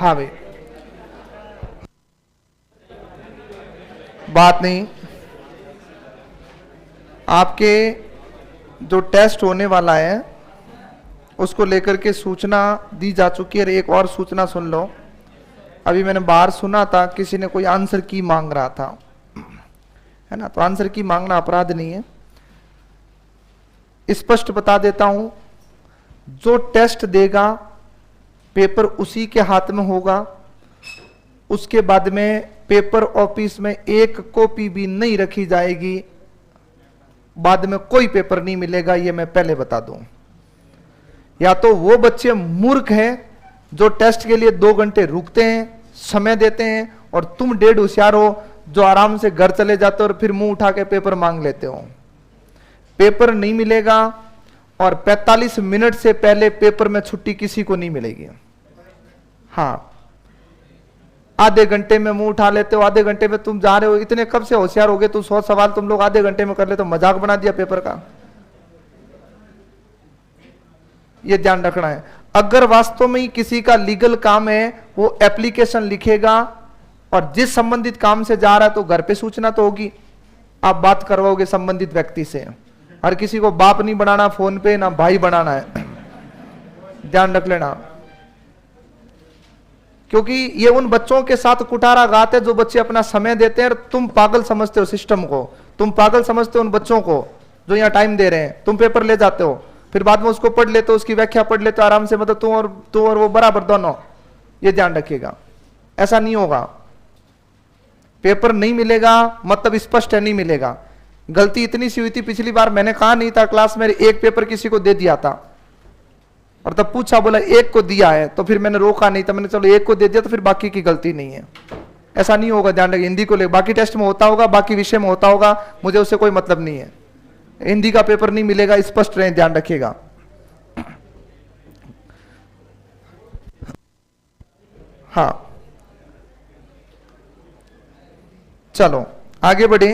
हाँ भाई, बात नहीं, आपके जो टेस्ट होने वाला है उसको लेकर के सूचना दी जा चुकी है। एक और सूचना सुन लो, अभी मैंने बाहर सुना था किसी ने कोई आंसर की मांग रहा था, है ना, तो आंसर की मांगना अपराध नहीं है। स्पष्ट बता देता हूं, जो टेस्ट देगा पेपर उसी के हाथ में होगा। उसके बाद में पेपर ऑफिस में एक कॉपी भी नहीं रखी जाएगी, बाद में कोई पेपर नहीं मिलेगा, ये मैं पहले बता दूं। या तो वो बच्चे मूर्ख हैं जो टेस्ट के लिए 2 घंटे रुकते हैं, समय देते हैं, और तुम डेढ़ होशियार हो जो आराम से घर चले जाते हो और फिर मुंह उठा के पेपर मांग लेते हो। पेपर नहीं मिलेगा, और 45 मिनट से पहले पेपर में छुट्टी किसी को नहीं मिलेगी। हाँ, आधे घंटे में मुंह उठा लेते हो, आधे घंटे में तुम जा रहे हो, इतने कब से होशियार हो गए, तो 100 सवाल तुम लोग आधे घंटे में कर ले, तो मजाक बना दिया पेपर का। ये ध्यान रखना है। अगर वास्तव में ही किसी का लीगल काम है, वो एप्लीकेशन लिखेगा, और जिस संबंधित काम से जा रहा है तो घर पे सूचना तो होगी, आप बात करवाओगे संबंधित व्यक्ति से। हर किसी को बाप नहीं बनाना फोन पे, ना भाई बनाना है, ध्यान रख लेना। क्योंकि ये उन बच्चों के साथ कुठारा घात है जो बच्चे अपना समय देते हैं, और तुम पागल समझते हो सिस्टम को, तुम पागल समझते हो उन बच्चों को जो यहाँ टाइम दे रहे हैं। तुम पेपर ले जाते हो, फिर बाद में उसको पढ़ लेते हो, उसकी व्याख्या पढ़ लेते हो आराम से, मतलब तू और वो बराबर दोनों। ये ध्यान रखिएगा, ऐसा नहीं होगा। पेपर नहीं मिलेगा मतलब स्पष्ट है नहीं मिलेगा। गलती इतनी सी हुई थी पिछली बार, मैंने कहा नहीं था क्लास में, एक पेपर किसी को दे दिया था, और तब पूछा, बोला एक को दिया है, तो फिर मैंने रोका नहीं था, मैंने चलो एक को दे दिया तो फिर बाकी की गलती नहीं है। ऐसा नहीं होगा, ध्यान रखिए। हिंदी को ले, बाकी टेस्ट में होता होगा, बाकी विषय में होता होगा, मुझे उससे कोई मतलब नहीं है। हिंदी का पेपर नहीं मिलेगा, स्पष्ट रहे, ध्यान रखिएगा। हाँ, चलो आगे बढ़े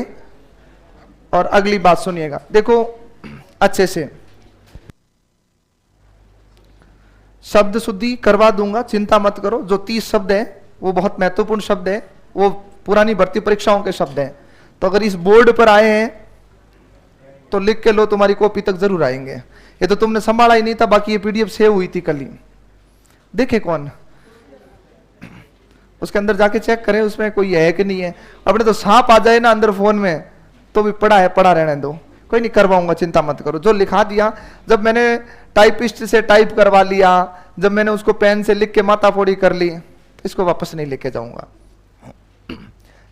और अगली बात सुनिएगा। देखो अच्छे से, शब्द शुद्धि करवा दूंगा, चिंता मत करो। जो 30 शब्द है वो बहुत महत्वपूर्ण शब्द है, वो पुरानी भर्ती परीक्षाओं के शब्द हैं। तो अगर इस बोर्ड पर आए हैं तो लिख के लो, तुम्हारी कॉपी तक जरूर आएंगे। ये तो तुमने संभाला ही नहीं था, बाकी ये पीडीएफ सेव हुई थी कल ही, देखे कौन, उसके अंदर जाके चेक करें उसमें कोई है कि नहीं है। अपने तो सांप आ जाए ना अंदर फोन में तो भी पड़ा है, पड़ा रहने दो, कोई नहीं, करवाऊंगा, चिंता मत करो। जो लिखा दिया, जब मैंने टाइपिस्ट से टाइप करवा लिया, जब मैंने उसको पेन से लिख के माताफोड़ी कर ली, इसको वापस नहीं लेके जाऊंगा।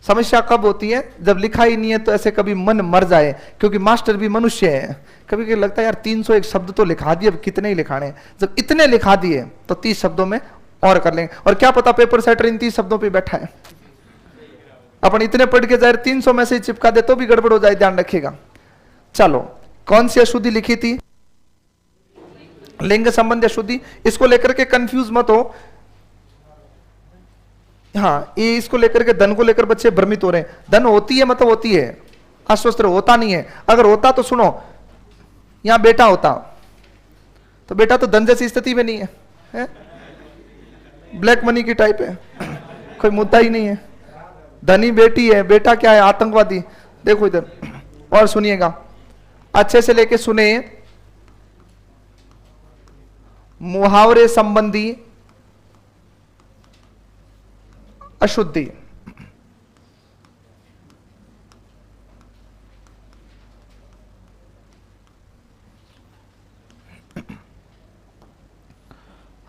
समस्या कब होती है, जब लिखा ही नहीं है, तो ऐसे कभी मन मर जाए, क्योंकि मास्टर भी मनुष्य है। कभी कभी लगता है यार 301 शब्द तो लिखा दिए, अब कितने ही लिखाने। जब इतने लिखा दिए तो 30 शब्दों में और कर लेंगे। और क्या पता पेपर सेटर इन 30 शब्दों पे बैठा है, अपन इतने पढ़ के जाए 300 में से ही चिपका दे तो भी गड़बड़ हो जाए, ध्यान रखिएगा। चलो, कौन सी अशुद्धि लिखी थी, लिंग संबंधी अशुद्धि। इसको लेकर के कंफ्यूज मत हो। हाँ, ये इसको लेकर के धन को लेकर बच्चे भ्रमित हो रहे हैं। धन होती है मतलब होती है, आश्वस्त रहो, होता नहीं है। अगर होता तो सुनो, यहां बेटा होता तो बेटा तो धन जैसी स्थिति में नहीं है, है? ब्लैक मनी की टाइप है, कोई मुद्दा ही नहीं है। धनी बेटी है, बेटा क्या है, आतंकवादी। देखो इधर और सुनिएगा अच्छे से, लेके सुने। मुहावरे संबंधी अशुद्धि।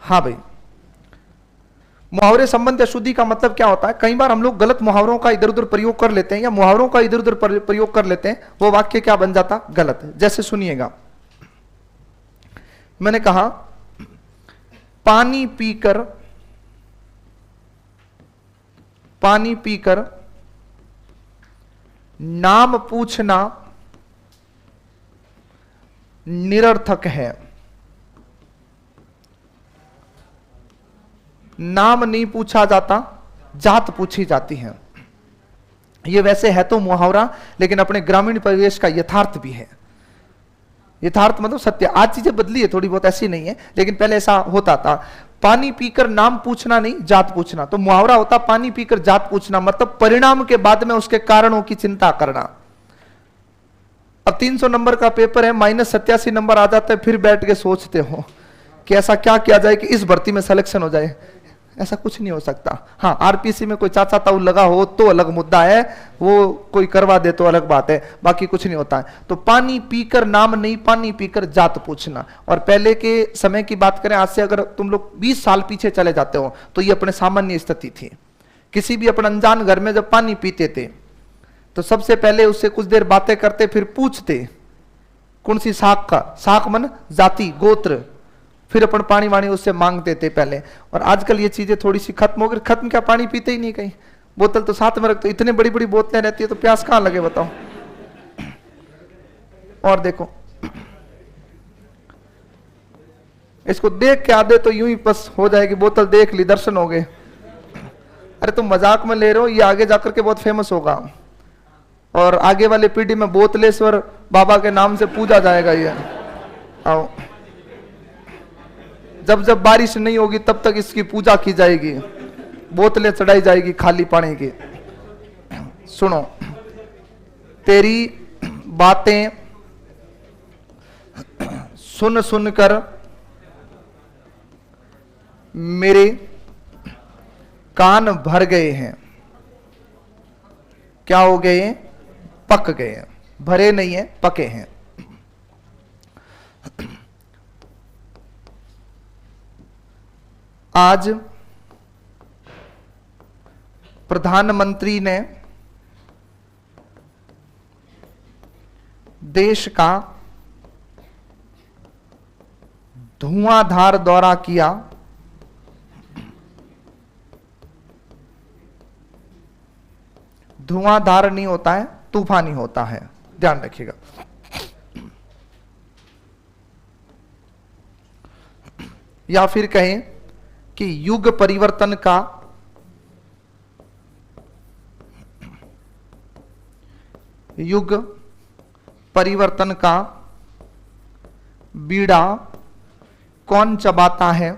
हाँ भाई, मुहावरे संबंधी अशुद्धि का मतलब क्या होता है, कई बार हम लोग गलत मुहावरों का इधर उधर प्रयोग कर लेते हैं, या मुहावरों का इधर उधर प्रयोग कर लेते हैं, वो वाक्य क्या बन जाता, गलत है। जैसे सुनिएगा, मैंने कहा पानी पीकर नाम पूछना निरर्थक है। नाम नहीं पूछा जाता, जात पूछी जाती है। यह वैसे है तो मुहावरा, लेकिन अपने ग्रामीण परिवेश का यथार्थ भी है। यथार्थ मतलब सत्य। आज चीजें बदली है थोड़ी बहुत, ऐसी नहीं है, लेकिन पहले ऐसा होता था। पानी पीकर नाम पूछना नहीं, जात पूछना। तो मुहावरा होता पानी पीकर जात पूछना, मतलब परिणाम के बाद में उसके कारणों की चिंता करना। अब 300 नंबर का पेपर है, -87 नंबर आ जाता है, फिर बैठ के सोचते हो कि ऐसा क्या किया जाए कि इस भर्ती में सिलेक्शन हो जाए। ऐसा कुछ नहीं हो सकता। हाँ, आरपीसी में कोई चाचा ताऊ लगा हो तो अलग मुद्दा है, वो कोई करवा दे तो अलग बात है, बाकी कुछ नहीं होता है। तो पानी पीकर नाम नहीं, पानी पीकर जात पूछना। और पहले के समय की बात करें, आज से अगर तुम लोग 20 साल पीछे चले जाते हो तो ये अपने सामान्य स्थिति थी। किसी भी अपने अनजान घर में जब पानी पीते थे तो सबसे पहले उससे कुछ देर बातें करते, फिर पूछते कौन सी शाख का, शाख मन जाति गोत्र, फिर अपन पानी वाणी उससे मांगते थे पहले। और आजकल ये चीजें थोड़ी सी खत्म हो गई। खत्म क्या, पानी पीते ही नहीं कहीं, बोतल तो साथ में रखते, इतनी बड़ी बड़ी बोतलें रहती है तो प्यास कहां लगे बताओ। और देखो इसको देख के आधे तो यूं ही बस हो जाएगी, बोतल देख ली दर्शन हो गए। अरे तुम मजाक में ले रहे हो, ये आगे जाकर के बहुत फेमस होगा और आगे वाले पीढ़ी में बोतलेश्वर बाबा के नाम से पूजा जाएगा ये। आओ, जब जब बारिश नहीं होगी तब तक इसकी पूजा की जाएगी, बोतलें चढ़ाई जाएगी खाली पानी की। सुनो, तेरी बातें सुन सुनकर मेरे कान भर गए हैं। क्या हो गए? पक गए हैं। भरे नहीं है, पके हैं। आज प्रधानमंत्री ने देश का धुआंधार दौरा किया। धुआंधार नहीं होता है, तूफानी होता है, ध्यान रखिएगा। या फिर कहें कि युग परिवर्तन का बीड़ा कौन चबाता है?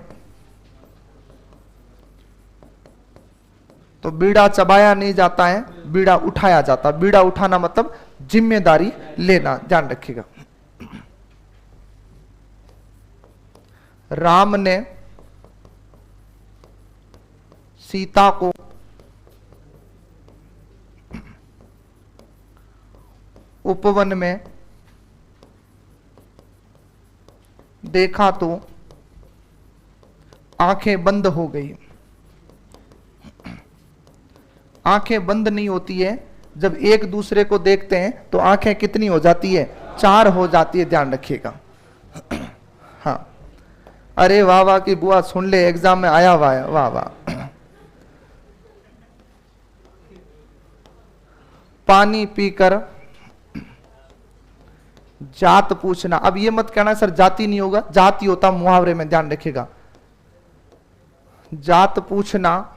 तो बीड़ा चबाया नहीं जाता है, बीड़ा उठाया जाता। बीड़ा उठाना मतलब जिम्मेदारी लेना, ध्यान रखिएगा। राम ने सीता को उपवन में देखा तो आंखें बंद हो गई। आंखें बंद नहीं होती है, जब एक दूसरे को देखते हैं तो आंखें कितनी हो जाती है? 4 हो जाती है, ध्यान रखिएगा। हाँ, अरे वाह वाह की बुआ सुन ले, एग्जाम में आया हुआ है, वाह वाह। पानी पीकर जात पूछना। अब ये मत कहना सर जाति नहीं होगा, जाति होता मुहावरे में, ध्यान रखिएगा। जात पूछना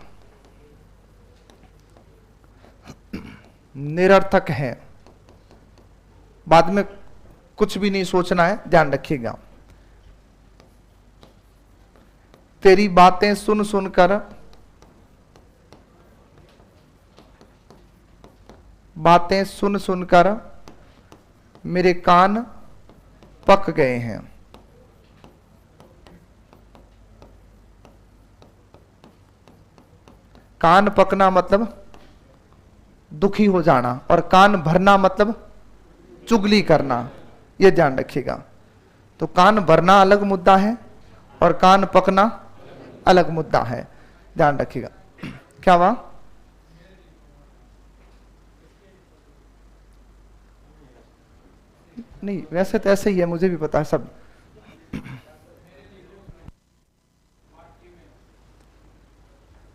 निरर्थक है, बाद में कुछ भी नहीं सोचना है, ध्यान रखिएगा। तेरी बातें सुन सुनकर मेरे कान पक गए हैं। कान पकना मतलब दुखी हो जाना, और कान भरना मतलब चुगली करना, यह ध्यान रखिएगा। तो कान भरना अलग मुद्दा है और कान पकना अलग मुद्दा है, ध्यान रखिएगा। क्या हुआ? नहीं, वैसे तो ऐसे ही है, मुझे भी पता है सब।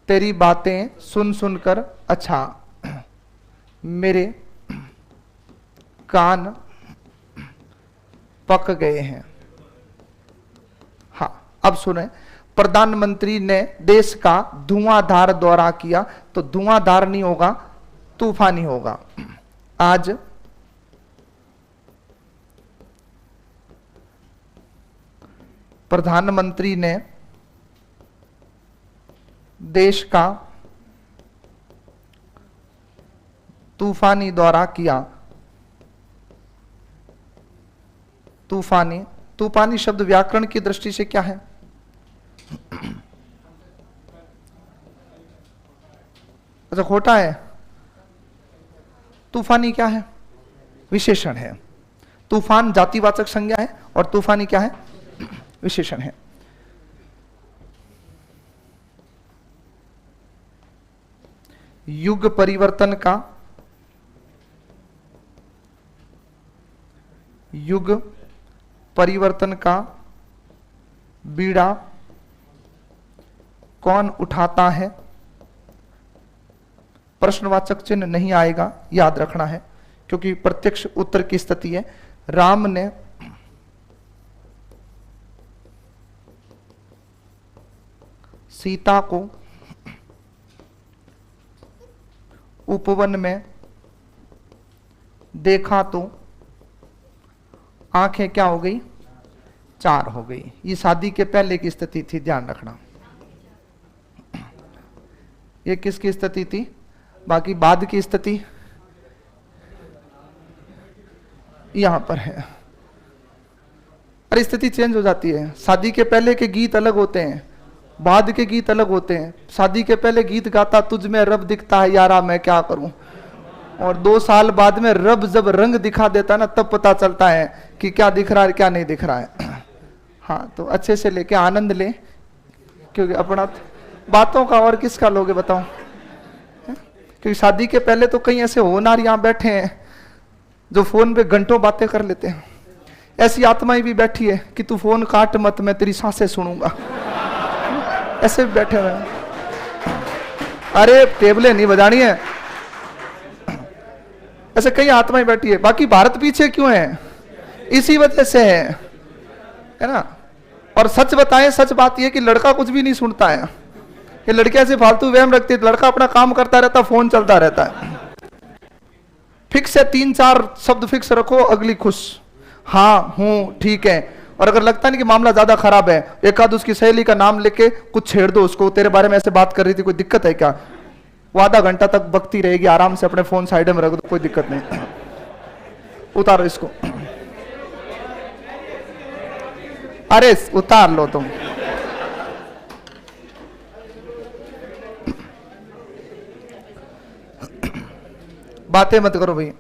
तेरी बातें सुन सुनकर, अच्छा, मेरे कान पक गए हैं। हाँ, अब सुने, प्रधानमंत्री ने देश का धुआंधार दौरा किया, तो धुआंधार नहीं होगा, तूफानी होगा। आज प्रधानमंत्री ने देश का तूफानी दौरा किया। तूफानी, तूफानी शब्द व्याकरण की दृष्टि से क्या है? अच्छा खोटा है। तूफानी क्या है? विशेषण है। तूफान जातिवाचक संज्ञा है और तूफानी क्या है? विशेषण है। युग परिवर्तन का, युग परिवर्तन का बीड़ा कौन उठाता है? प्रश्नवाचक चिन्ह नहीं आएगा, याद रखना है, क्योंकि प्रत्यक्ष उत्तर की स्थिति है। राम ने सीता को उपवन में देखा तो आंखें क्या हो गई? चार हो गई। ये शादी के पहले की स्थिति थी, ध्यान रखना। ये किसकी स्थिति थी? बाकी बाद की स्थिति यहां पर है। अरे स्थिति चेंज हो जाती है। शादी के पहले के गीत अलग होते हैं, बाद के गीत अलग होते हैं। शादी के पहले गीत गाता तुझ में रब दिखता है यारा मैं क्या करूं, और 2 साल बाद में रब जब रंग दिखा देता ना, तब पता चलता है कि क्या दिख रहा है क्या नहीं दिख रहा है। हाँ, तो अच्छे से लेके आनंद ले, क्योंकि अपना बातों का और किसका लोगे बताओ? क्योंकि शादी के पहले तो कई ऐसे होनहार यहां बैठे हैं जो फोन पे घंटों बातें कर लेते हैं। ऐसी आत्माएं भी बैठी है कि तू फोन काट मत, मैं तेरी सांसें सुनूंगा। ऐसे भी बैठे हुए हैं। अरे टेबलें नहीं बजानी है। ऐसे कई आत्माएं बैठी है। बाकी भारत पीछे क्यों है? इसी वजह से है ना। और सच बताएं, सच बात यह कि लड़का कुछ भी नहीं सुनता है। ये लड़कियां से फालतू वहम रखती है। लड़का अपना काम करता रहता, फोन चलता रहता है। फिक्स है, 3-4 शब्द फिक्स रखो, अगली खुश, हाँ हूं ठीक है। और अगर लगता नहीं कि मामला ज्यादा खराब है, एक आध उसकी सहेली का नाम लेके कुछ छेड़ दो उसको, तेरे बारे में ऐसे बात कर रही थी, कोई दिक्कत है क्या? वो आधा घंटा तक बकती रहेगी, आराम से अपने फोन साइड में रख दो, कोई दिक्कत नहीं। उतारो इसको, अरे उतार लो तुम। बातें मत करो भाई।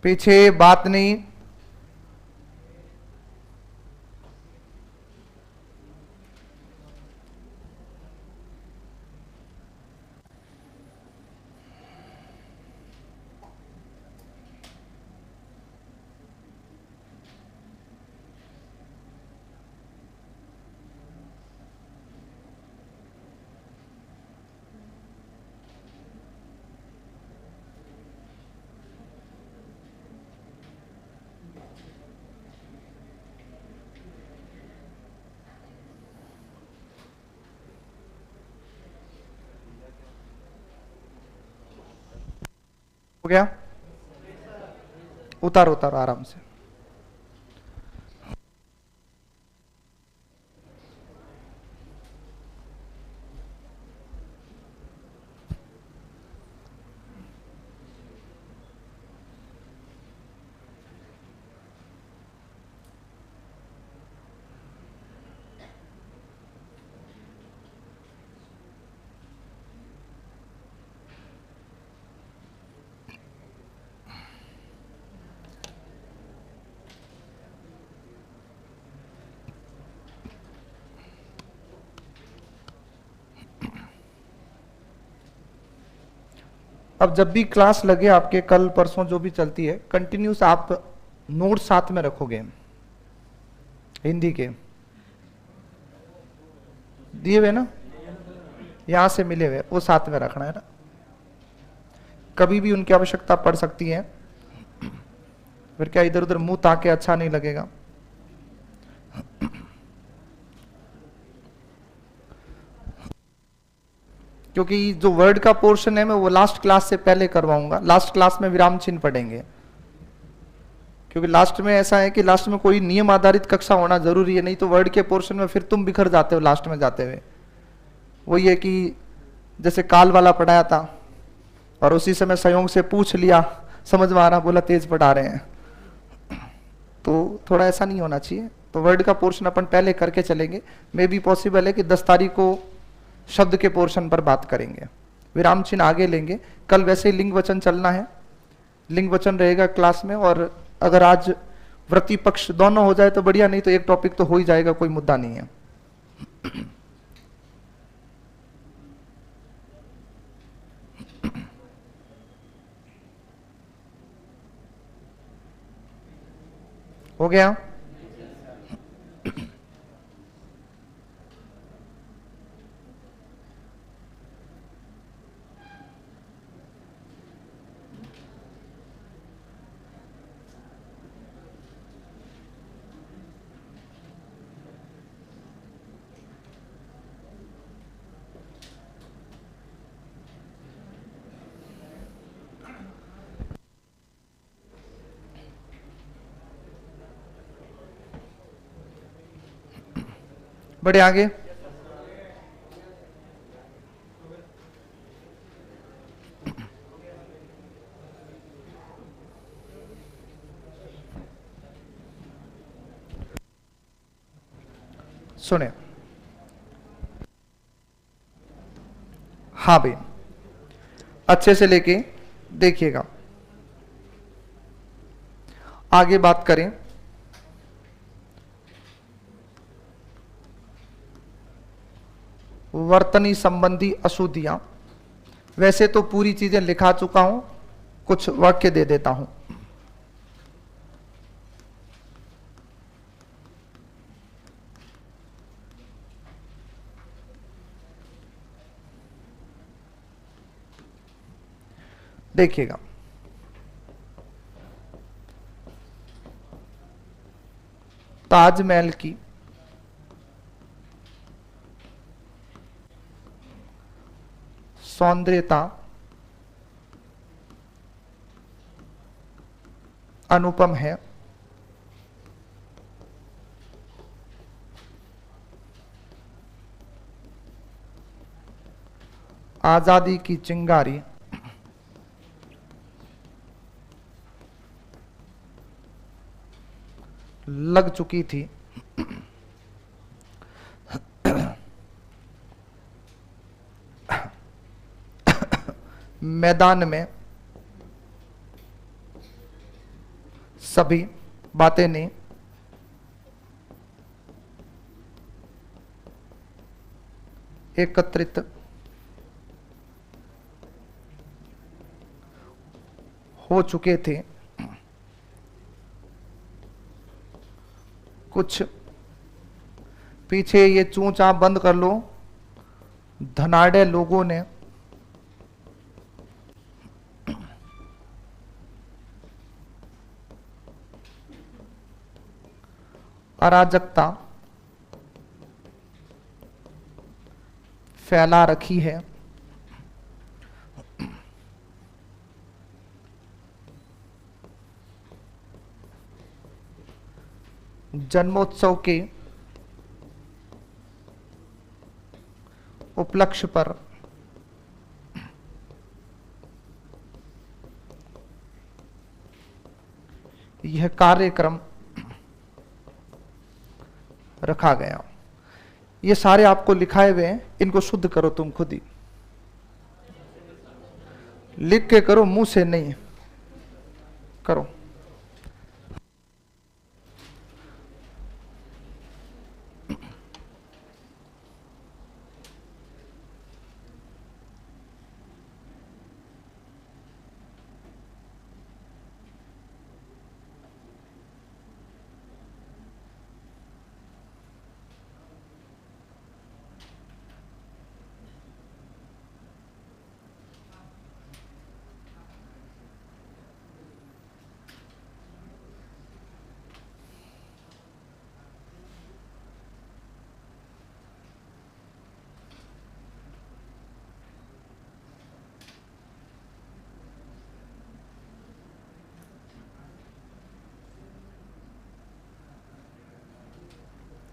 पीछे बात नहीं। हो गया? उतारो उतारो आराम से। अब जब भी क्लास लगे आपके, कल परसों जो भी चलती है, कंटिन्यूस आप नोट साथ में रखोगे। हिंदी के दिए हुए ना, यहां से मिले हुए, वो साथ में रखना है ना, कभी भी उनकी आवश्यकता पड़ सकती है। फिर क्या इधर उधर मुंह ताके अच्छा नहीं लगेगा। क्योंकि जो वर्ड का पोर्शन है मैं वो लास्ट क्लास से पहले करवाऊंगा। लास्ट क्लास में विराम चिन्ह पढ़ेंगे, क्योंकि लास्ट में ऐसा है कि लास्ट में कोई नियम आधारित कक्षा होना जरूरी है, नहीं तो वर्ड के पोर्शन में फिर तुम बिखर जाते हो लास्ट में जाते हुए। वही है कि जैसे काल वाला पढ़ाया था और उसी समय संयोग से पूछ लिया, समझ में आ रहा, बोला तेज पढ़ा रहे हैं, तो थोड़ा ऐसा नहीं होना चाहिए। तो वर्ड का पोर्शन अपन पहले करके चलेंगे। मे भी पॉसिबल है कि 10 तारीख को शब्द के पोर्शन पर बात करेंगे, विराम चिन्ह आगे लेंगे। कल वैसे ही लिंग वचन चलना है, लिंग वचन रहेगा क्लास में। और अगर आज वृत्ति पक्ष दोनों हो जाए तो बढ़िया, नहीं तो एक टॉपिक तो हो ही जाएगा, कोई मुद्दा नहीं है। हो गया? बढ़े आगे। सुने, हाँ भाई, अच्छे से लेके देखिएगा। आगे बात करें, वर्तनी संबंधी अशुद्धियां। वैसे तो पूरी चीजें लिखा चुका हूं, कुछ वाक्य दे देता हूं। देखिएगा, ताजमहल की सौंदर्यता अनुपम है, आजादी की चिंगारी लग चुकी थी, मैदान में सभी बातें नहीं एकत्रित हो चुके थे। कुछ पीछे ये चूंचा बंद कर लो, धनाढ़े लोगों ने अराजकता फैला रखी है। जन्मोत्सव के उपलक्ष्य पर यह कार्यक्रम रखा गया। ये सारे आपको लिखाए हुए हैं, इनको शुद्ध करो तुम खुद ही, लिख के करो, मुंह से नहीं करो।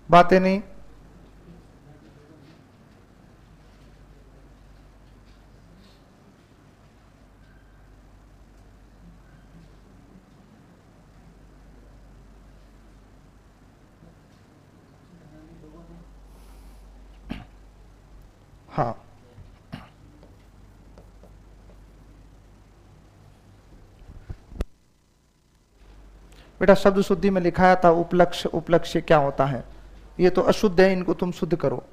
बातें नहीं हाँ। बेटा शब्द शुद्धि में लिखाया था उपलक्ष्य, उपलक्ष्य क्या होता है? ये तो अशुद्ध है, इनको तुम शुद्ध करो।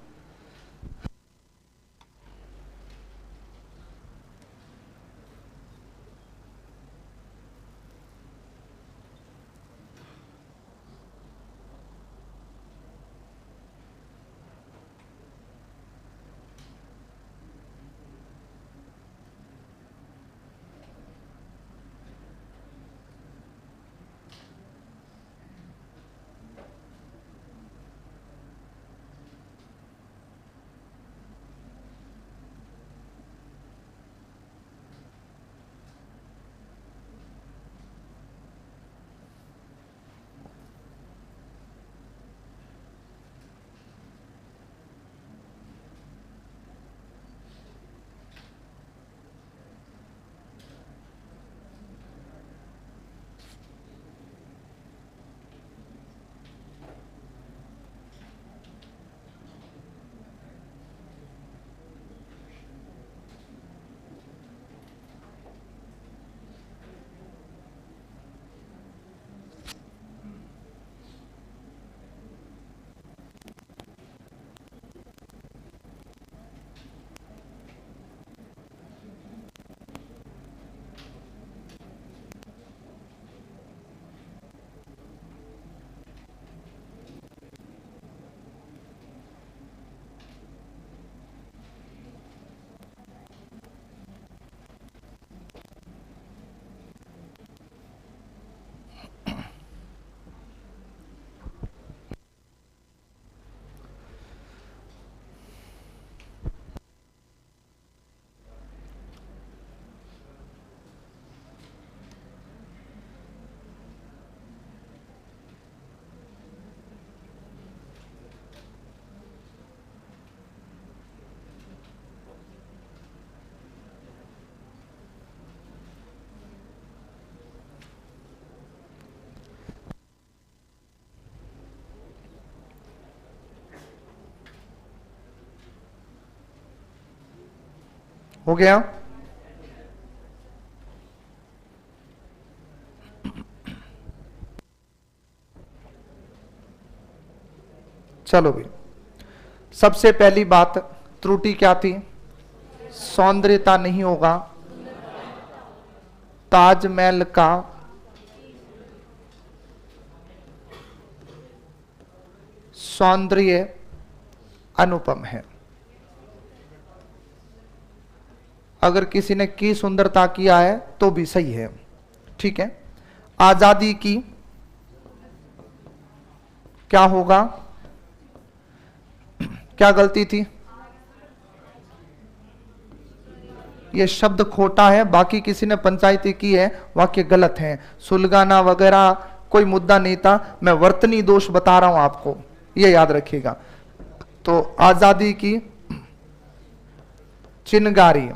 हो गया? चलो भी, सबसे पहली बात त्रुटि क्या थी? सौंदर्यता नहीं होगा, ताजमहल का सौंदर्य अनुपम है। अगर किसी ने की सुंदरता किया है तो भी सही है, ठीक है। आजादी की क्या होगा? क्या गलती थी? ये शब्द खोटा है, बाकी किसी ने पंचायती की है, वाक्य गलत है। सुलगाना वगैरह कोई मुद्दा नहीं था, मैं वर्तनी दोष बता रहा हूं आपको, ये याद रखिएगा। तो आजादी की चिनगारी,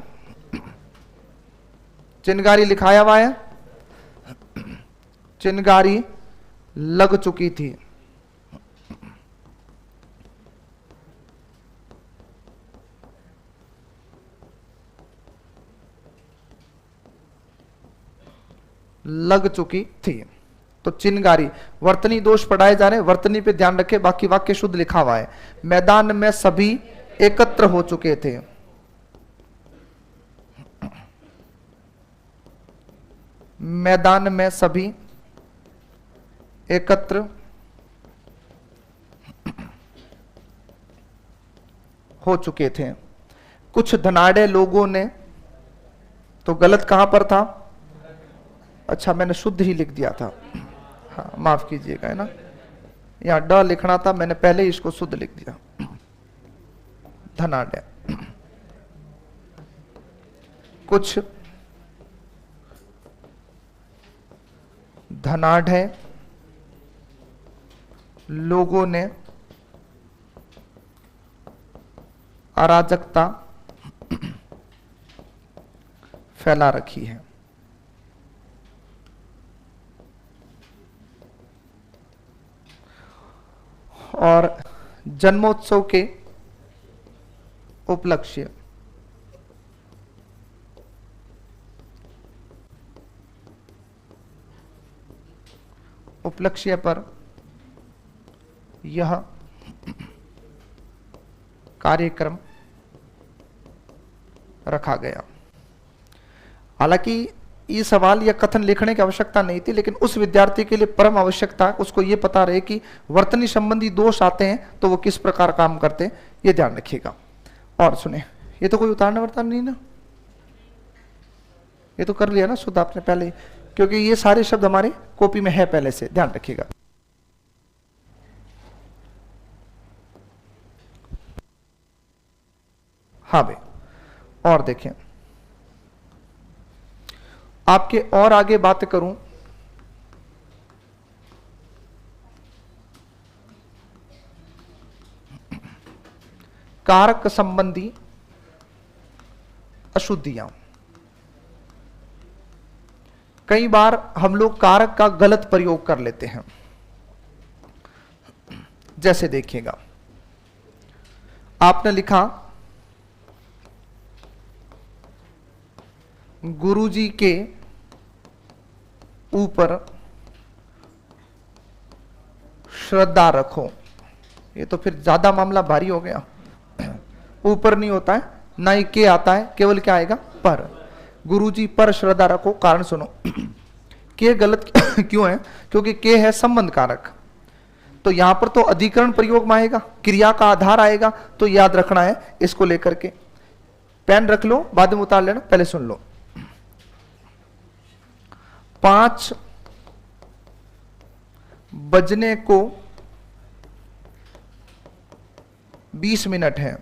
चिनगारी लिखाया हुआ है, चिनगारी लग चुकी थी। लग चुकी थी, तो चिनगारी। वर्तनी दोष पढ़ाए जा रहे हैं, वर्तनी पे ध्यान रखें, बाकी वाक्य शुद्ध लिखा हुआ है। मैदान में सभी एकत्र हो चुके थे, मैदान में सभी एकत्र हो चुके थे। कुछ धनाढ़े लोगों ने, तो गलत कहां पर था? अच्छा, मैंने शुद्ध ही लिख दिया था, हाँ माफ कीजिएगा, है ना, यहां ड लिखना था, मैंने पहले ही इसको शुद्ध लिख दिया। धनाढ़, कुछ धनाढ़ लोगों ने अराजकता फैला रखी है। और जन्मोत्सव के उपलक्ष्य पर यह कार्यक्रम रखा गया। हालांकि ये सवाल या कथन लिखने की आवश्यकता नहीं थी, लेकिन उस विद्यार्थी के लिए परम आवश्यकता, उसको ये पता रहे कि वर्तनी संबंधी दोष आते हैं तो वो किस प्रकार काम करते हैं, ये ध्यान रखिएगा। और सुने, ये तो कोई उतारना वरताना नहीं ना, ये तो कर लिया ना शुद्ध आपने पहले, क्योंकि ये सारे शब्द हमारे कॉपी में है पहले से, ध्यान रखिएगा। हाँ भाई, और देखें, आपके और आगे बात करूं, कारक संबंधी अशुद्धियां। कई बार हम लोग कारक का गलत प्रयोग कर लेते हैं। जैसे देखिएगा, आपने लिखा गुरुजी के ऊपर श्रद्धा रखो, ये तो फिर ज्यादा मामला भारी हो गया। ऊपर नहीं होता है, ना ही के आता है, केवल क्या आएगा? पर। गुरुजी पर श्रद्धा रखो, कारण सुनो। के गलत क्यों है? क्योंकि के है संबंध कारक, तो यहां पर तो अधिकरण प्रयोग में आएगा, क्रिया का आधार आएगा, तो याद रखना है इसको लेकर के। पेन रख लो, बाद में उतार लेना, पहले सुन लो। 5 बजने को 20 मिनट है।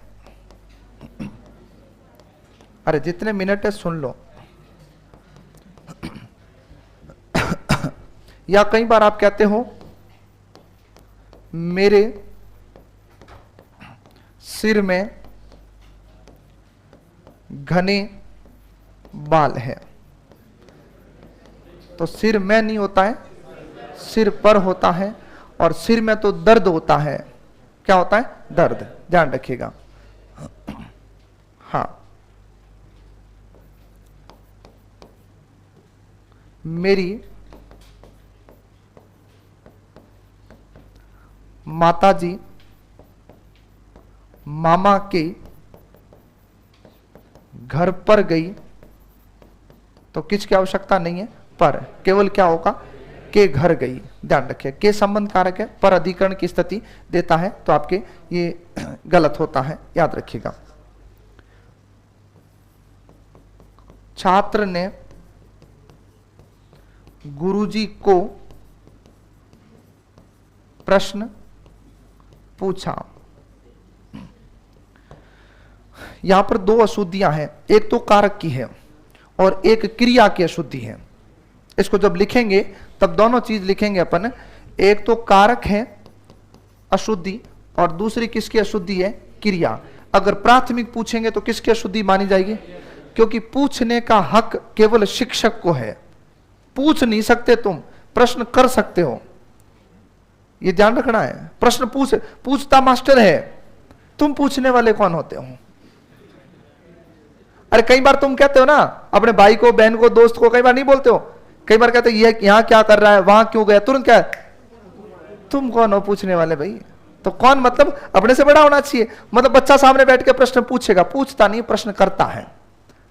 अरे जितने मिनट है सुन लो। या कई बार आप कहते हो मेरे सिर में घने बाल है, तो सिर में नहीं होता है, सिर पर होता है, और सिर में तो दर्द होता है। क्या होता है? दर्द, ध्यान रखिएगा। हाँ, मेरी माताजी मामा के घर पर गई, तो किसकी आवश्यकता नहीं है, पर, केवल क्या होगा, के घर गई। ध्यान रखिए, के संबंध कारक है, पर अधिकरण की स्थिति देता है, तो आपके ये गलत होता है, याद रखिएगा। छात्र ने गुरुजी को प्रश्न पूछा। यहां पर दो अशुद्धियां हैं, एक तो कारक की है और एक क्रिया की अशुद्धि है। इसको जब लिखेंगे तब दोनों चीज लिखेंगे अपन, एक तो कारक है अशुद्धि और दूसरी किसकी अशुद्धि है, क्रिया। अगर प्राथमिक पूछेंगे तो किसकी अशुद्धि मानी जाएगी, क्योंकि पूछने का हक केवल शिक्षक को है, पूछ नहीं सकते तुम, प्रश्न कर सकते हो, ये ध्यान रखना है। प्रश्न पूछता मास्टर है, तुम पूछने वाले कौन होते हो। अरे कई बार तुम कहते हो ना अपने भाई को, बहन को, दोस्त को, कई बार नहीं बोलते हो, कई बार कहते हो ये यहां क्या कर रहा है, वहां क्यों गया, तुरंत क्या है, तुम कौन हो पूछने वाले भाई। तो कौन मतलब अपने से बड़ा होना चाहिए, मतलब बच्चा सामने बैठ के प्रश्न पूछेगा, पूछता नहीं, प्रश्न करता है।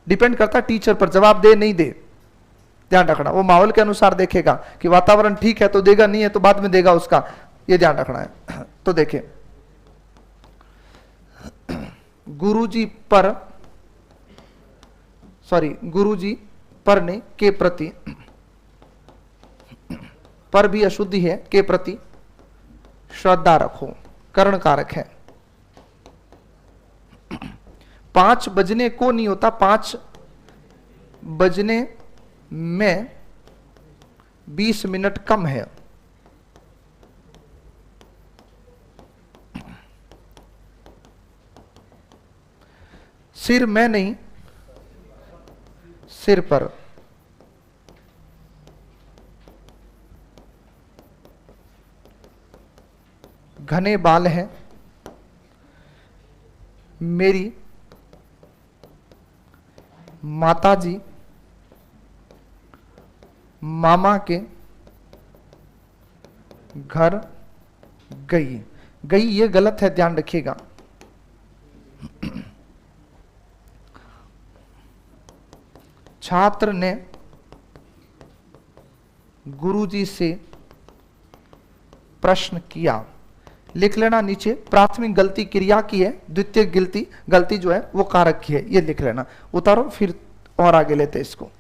डिपेंड करता है टीचर पर, जवाब दे नहीं दे, ध्यान रखना। वो माहौल के अनुसार देखेगा कि वातावरण ठीक है तो देगा, नहीं है तो बाद में देगा उसका, ये ध्यान रखना है। तो देखिए, गुरुजी पर, सॉरी गुरुजी पर ने के प्रति, पर भी अशुद्धि है, के प्रति श्रद्धा रखो, करण कारक है। 5 बजने को नहीं होता, 5 बजने में 20 मिनट कम है। सिर में नहीं, सिर पर। घने बाल हैं, मेरी माताजी मामा के घर गई। गई ये गलत है, ध्यान रखिएगा। छात्र ने गुरुजी से प्रश्न किया, लिख लेना नीचे। प्राथमिक गलती क्रिया की है, द्वितीय गलती जो है वो कारक की है, ये लिख लेना। उतारो फिर और आगे लेते इसको।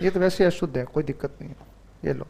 ये तो वैसे अशुद्ध है, कोई दिक्कत नहीं है, ये लो।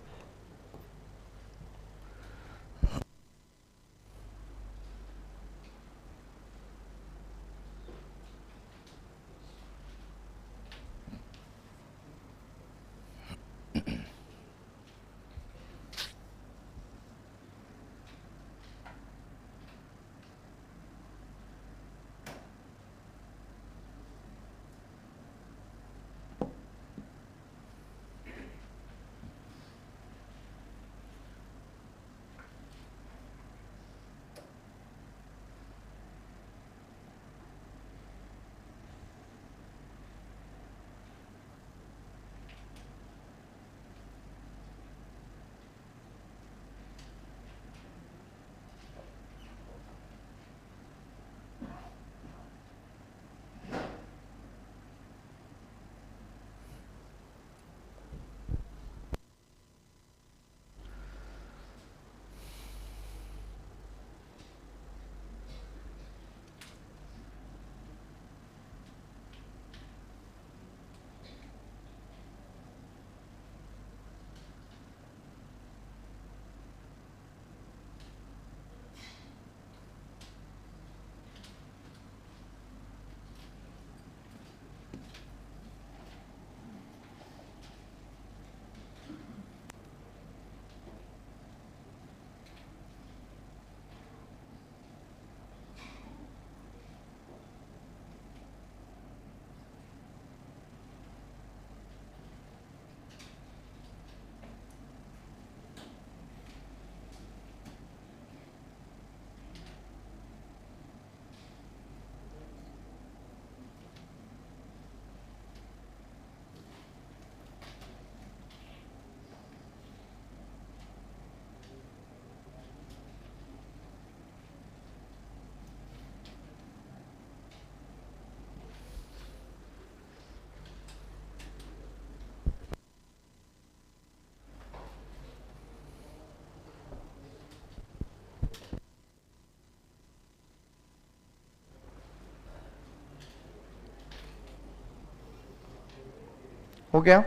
हो गया।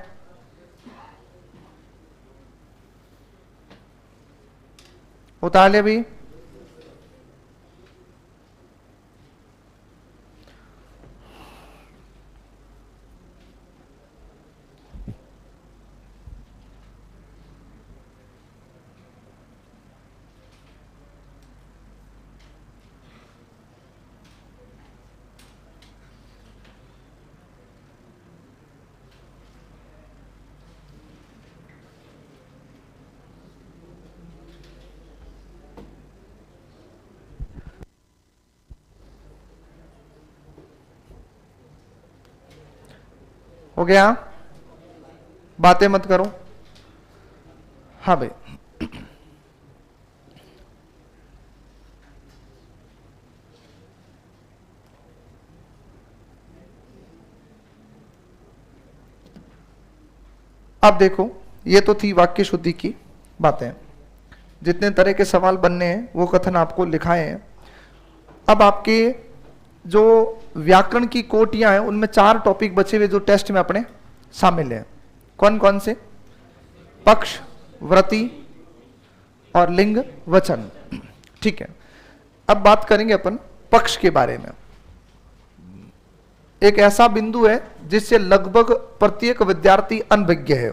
उतार ले अभी। हो गया, बातें मत करो। हाँ भाई, अब देखो, ये तो थी वाक्य शुद्धि की बातें। जितने तरह के सवाल बनने हैं वो कथन आपको लिखाए हैं। अब आपके जो व्याकरण की कोटियां हैं उनमें 4 टॉपिक बचे हुए जो टेस्ट में अपने शामिल हैं। कौन कौन से? पक्ष, व्रति और लिंग वचन। ठीक है, अब बात करेंगे अपन पक्ष के बारे में। एक ऐसा बिंदु है जिससे लगभग प्रत्येक विद्यार्थी अनभिज्ञ है,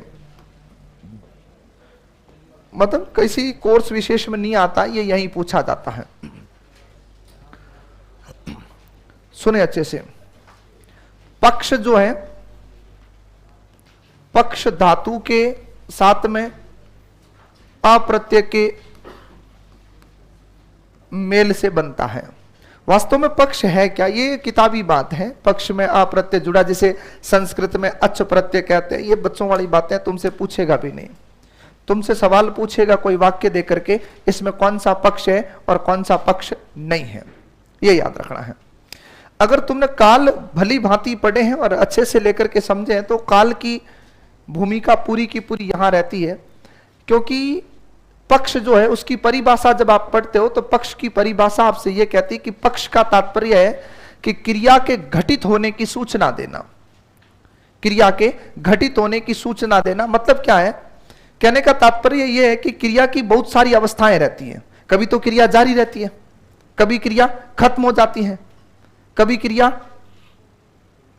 मतलब किसी कोर्स विशेष में नहीं आता, ये यहीं पूछा जाता है। सुने अच्छे से। पक्ष जो है, पक्ष धातु के साथ में अप्रत्यय के मेल से बनता है। वास्तव में पक्ष है क्या, ये किताबी बात है। पक्ष में अप्रत्यय जुड़ा, जिसे संस्कृत में अच प्रत्यय कहते हैं। ये बच्चों वाली बातें, तुमसे पूछेगा भी नहीं। तुमसे सवाल पूछेगा कोई वाक्य दे करके, इसमें कौन सा पक्ष है और कौन सा पक्ष नहीं है, ये याद रखना है। अगर तुमने काल भली भांति पढ़े हैं और अच्छे से लेकर के समझे हैं, तो काल की भूमिका पूरी की पूरी यहां रहती है। क्योंकि पक्ष जो है उसकी परिभाषा जब आप पढ़ते हो तो पक्ष की परिभाषा आपसे यह कहती है कि पक्ष का तात्पर्य है कि क्रिया के घटित होने की सूचना देना। क्रिया के घटित होने की सूचना देना मतलब क्या है? कहने का तात्पर्य यह है कि क्रिया की बहुत सारी अवस्थाएं रहती हैं। कभी तो क्रिया जारी रहती है, कभी क्रिया खत्म हो जाती है, कभी क्रिया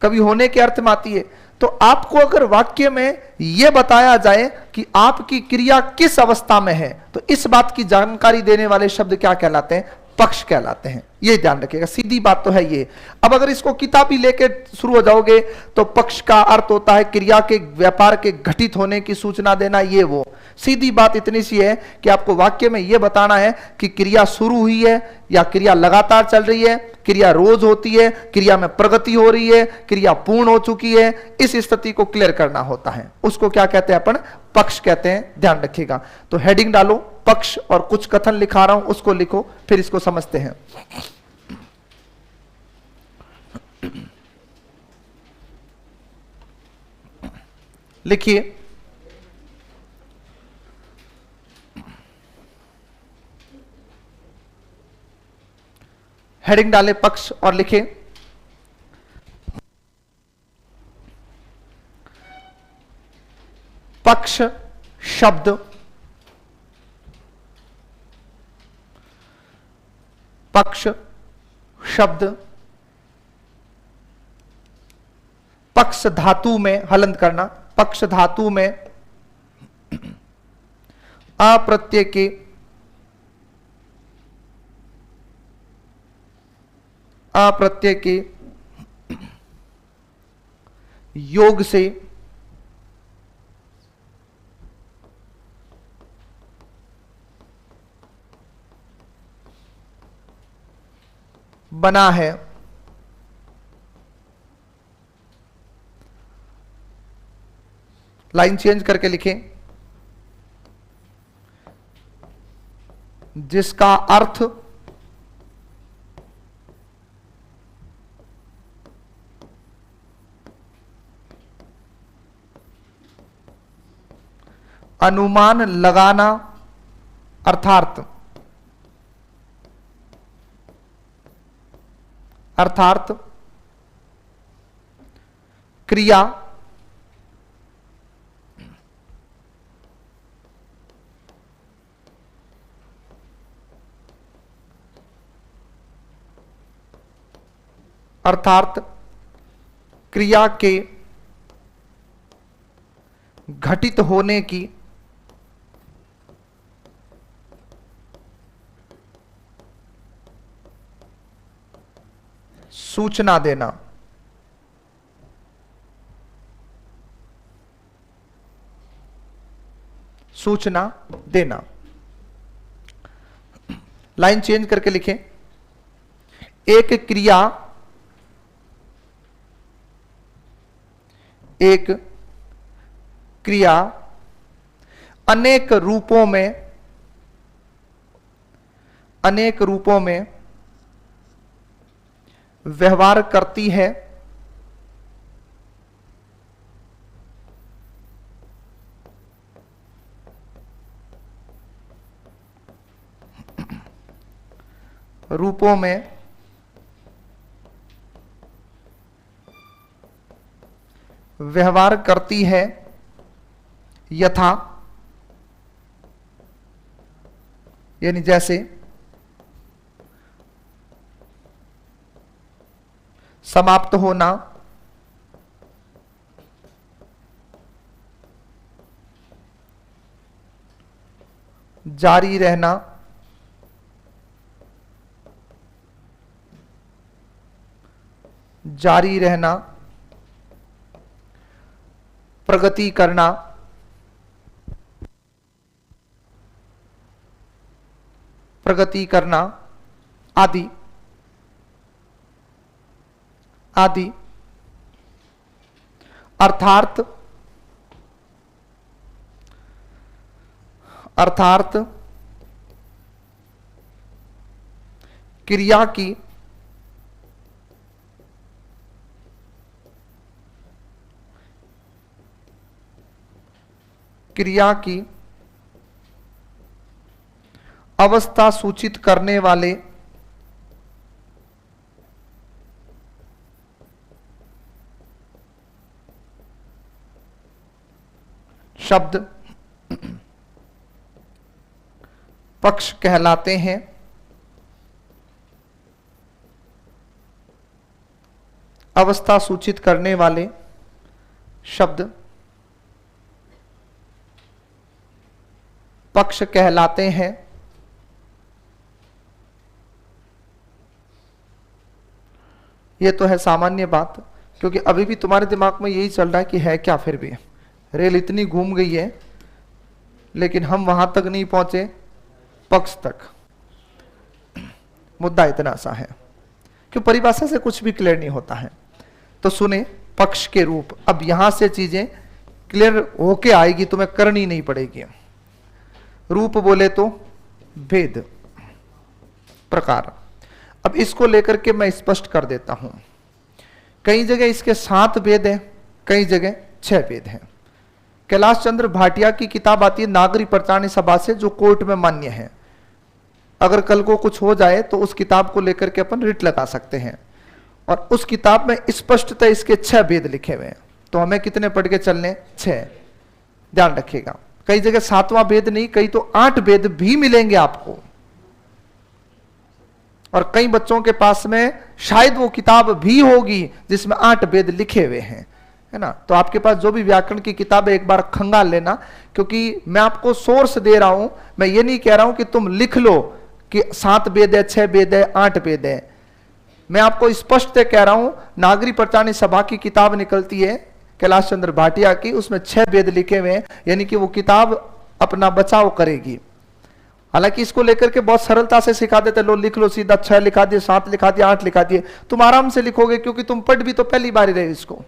कभी होने के अर्थ में आती है। तो आपको अगर वाक्य में यह बताया जाए कि आपकी क्रिया किस अवस्था में है, तो इस बात की जानकारी देने वाले शब्द क्या कहलाते हैं? पक्ष कहलाते हैं। ये ध्यान रखिएगा, सीधी बात तो है ये। अब अगर इसको किताबी लेके शुरू हो जाओगे तो पक्ष का अर्थ होता है क्रिया के व्यापार के घटित होने की सूचना देना, ये वो। सीधी बात इतनी सी है कि आपको वाक्य में यह बताना है कि क्रिया शुरू हुई है या क्रिया लगातार चल रही है, क्रिया रोज होती है, क्रिया में प्रगति हो रही है, क्रिया पूर्ण हो चुकी है। इस स्थिति को क्लियर करना होता है, उसको क्या कहते हैं? अपन पक्ष कहते हैं। ध्यान रखिएगा। तो हेडिंग डालो पक्ष और कुछ कथन लिखा रहा हूं उसको लिखो, फिर इसको समझते हैं। लिखिए, हेडिंग डाले पक्ष और लिखे पक्ष शब्द पक्ष शब्द पक्ष धातु में हलंत करना, पक्ष धातु में अप्रत्यय के योग से बना है। लाइन चेंज करके लिखें, जिसका अर्थ अनुमान लगाना अर्थात क्रिया अर्थात क्रिया के घटित होने की सूचना देना। सूचना देना। लाइन चेंज करके लिखें। एक क्रिया अनेक रूपों में व्यवहार करती है रूपों में व्यवहार करती है यथा, यानी जैसे समाप्त होना, जारी रहना, प्रगति करना, आदि अर्थात क्रिया की अवस्था सूचित करने वाले शब्द पक्ष कहलाते हैं। अवस्था सूचित करने वाले शब्द पक्ष कहलाते हैं। यह तो है सामान्य बात, क्योंकि अभी भी तुम्हारे दिमाग में यही चल रहा है कि है क्या, फिर भी रेल इतनी घूम गई है लेकिन हम वहां तक नहीं पहुंचे, पक्ष तक। मुद्दा इतना सा है कि परिभाषा से कुछ भी क्लियर नहीं होता है। तो सुने, पक्ष के रूप, अब यहां से चीजें क्लियर होके आएगी, तुम्हें करनी नहीं पड़ेगी। रूप बोले तो भेद, प्रकार। अब इसको लेकर के मैं स्पष्ट कर देता हूं। कई जगह इसके 7 भेद हैं, कई जगह 6 भेद हैं। कैलाश चंद्र भाटिया की किताब आती है नागरी प्रचारणी सभा से, जो कोर्ट में मान्य है। अगर कल को कुछ हो जाए तो उस किताब को लेकर के अपन रिट लगा सकते हैं। और उस किताब में स्पष्टतः इसके 6 भेद लिखे हुए हैं। तो हमें कितने पढ़ के चलने? 6। ध्यान रखिएगा, कई जगह 7वां भेद नहीं, कई तो 8 भेद भी मिलेंगे आपको। और कई बच्चों के पास में शायद वो किताब भी होगी जिसमें 8 भेद लिखे हुए हैं, है ना। तो आपके पास जो भी व्याकरण की किताब है एक बार खंगाल लेना, क्योंकि मैं आपको सोर्स दे रहा हूं। मैं ये नहीं कह रहा हूं कि तुम लिख लो कि 7 भेद है, 6 भेद है, 8 भेद है। मैं आपको स्पष्ट कह रहा हूं, नागरी प्रचारणी सभा की किताब निकलती है कैलाश चंद्र भाटिया की, उसमें 6 भेद लिखे हुए हैं, यानी कि वो किताब अपना बचाव करेगी। हालांकि इसको लेकर के बहुत सरलता से सिखा देते, लो लिख लो सीधा, 6 लिखा दिए, 7 लिखा दिए, 8 लिखा दिए, तुम आराम से लिखोगे, क्योंकि तुम पढ़ भी तो पहली बार ही रहे इसको।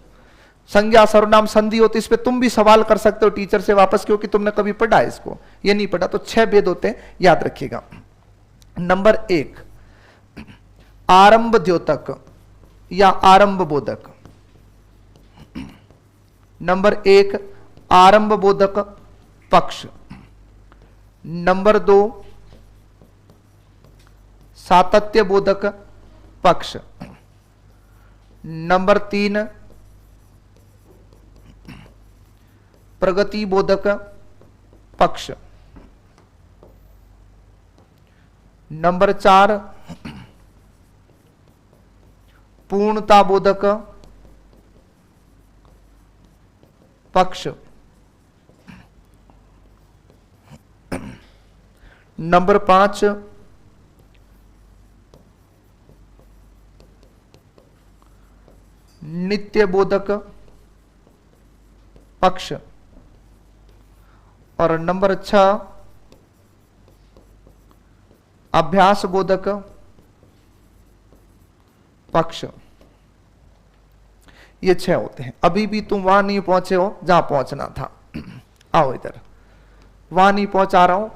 संज्ञा सर्वनाम संधि होती, इस पे तुम भी सवाल कर सकते हो टीचर से वापस, क्योंकि तुमने कभी पढ़ा है इसको, ये नहीं पढ़ा। तो 6 भेद होते हैं, याद रखिएगा। नंबर 1, आरंभ द्योतक या आरंभ बोधक। नंबर 1, आरंभ बोधक पक्ष। नंबर 2, सातत्य बोधक पक्ष। नंबर 3, प्रगति बोधक पक्ष। नंबर 4, पूर्णता बोधक पक्ष। नंबर 5 नित्य बोधक पक्ष। और नंबर 6 अभ्यास बोधक पक्ष। ये 6 होते हैं। अभी भी तुम वहां नहीं पहुंचे हो जहां पहुंचना था। आओ इधर, वहां नहीं पहुंचा रहा हूं,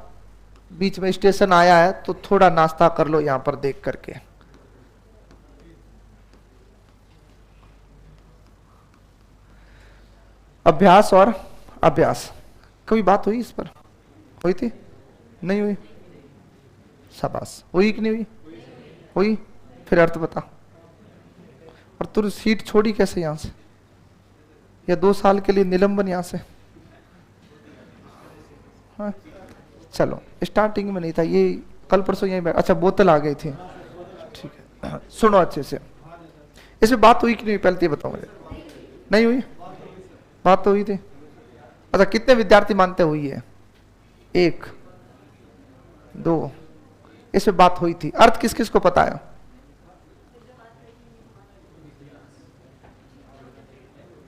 बीच में स्टेशन आया है तो थोड़ा नाश्ता कर लो यहां पर देख करके। अभ्यास और अभ्यास, कभी बात हुई इस पर? हुई थी? नहीं हुई? शाबाश। हुई कि नहीं हुई? हुई। फिर अर्थ बता। और तू सीट छोड़ी कैसे यहां से? या 2 साल के लिए निलंबन यहां से? हाँ? चलो, स्टार्टिंग में नहीं था ये, कल परसों यहीं बैठ। अच्छा, बोतल आ गई थी, ठीक है। सुनो अच्छे से, इसमें बात हुई कि नहीं पहले ये बताओ मुझे। नहीं हुई? बात तो हुई थी। अच्छा, कितने विद्यार्थी मानते हुई है? 1 2। इसमें बात हुई थी। अर्थ किस किस को पता है?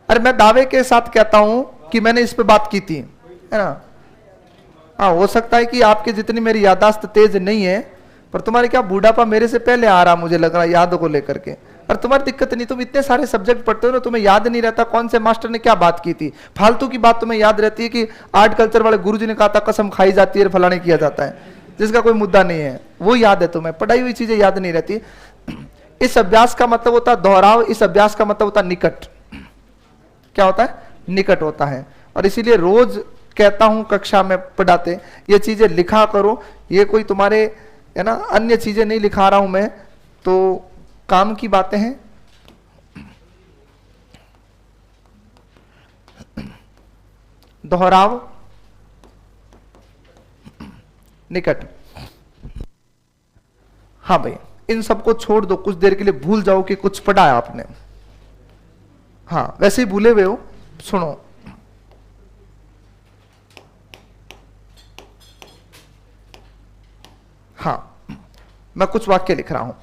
अरे मैं दावे के साथ कहता हूं कि मैंने इस पे बात की थी, है ना। हाँ, हो सकता है कि आपके जितनी मेरी याददाश्त तेज नहीं है, पर तुम्हारे क्या बुढ़ापा मेरे से पहले आ रहा मुझे लग रहा है यादों को लेकर के। और तुम्हारी दिक्कत नहीं, तुम इतने सारे सब्जेक्ट पढ़ते हो ना, तुम्हें याद नहीं रहता कौन से मास्टर ने क्या बात की थी। फालतू की बात तुम्हें याद रहती है कि आर्ट कल्चर वाले गुरुजी ने कहा था कसम खाई जाती है, फलाने किया जाता है, जिसका कोई मुद्दा नहीं है, वो याद है तुम्हें। पढ़ाई हुई चीजें याद नहीं रहती। इस अभ्यास का मतलब होता है दोहराव, इस अभ्यास का मतलब होता है निकट। क्या होता है? निकट होता है। और इसीलिए रोज कहता हूं कक्षा में पढ़ाते, ये चीजें लिखा करो। ये कोई तुम्हारे, है ना, अन्य चीजें नहीं लिखा रहा हूं मैं, तो काम की बातें हैं। दोहराव, निकट। हाँ भाई, इन सबको छोड़ दो, कुछ देर के लिए भूल जाओ कि कुछ पढ़ा है आपने। हाँ, वैसे ही भूले हुए हो। सुनो, हाँ, मैं कुछ वाक्य लिख रहा हूं।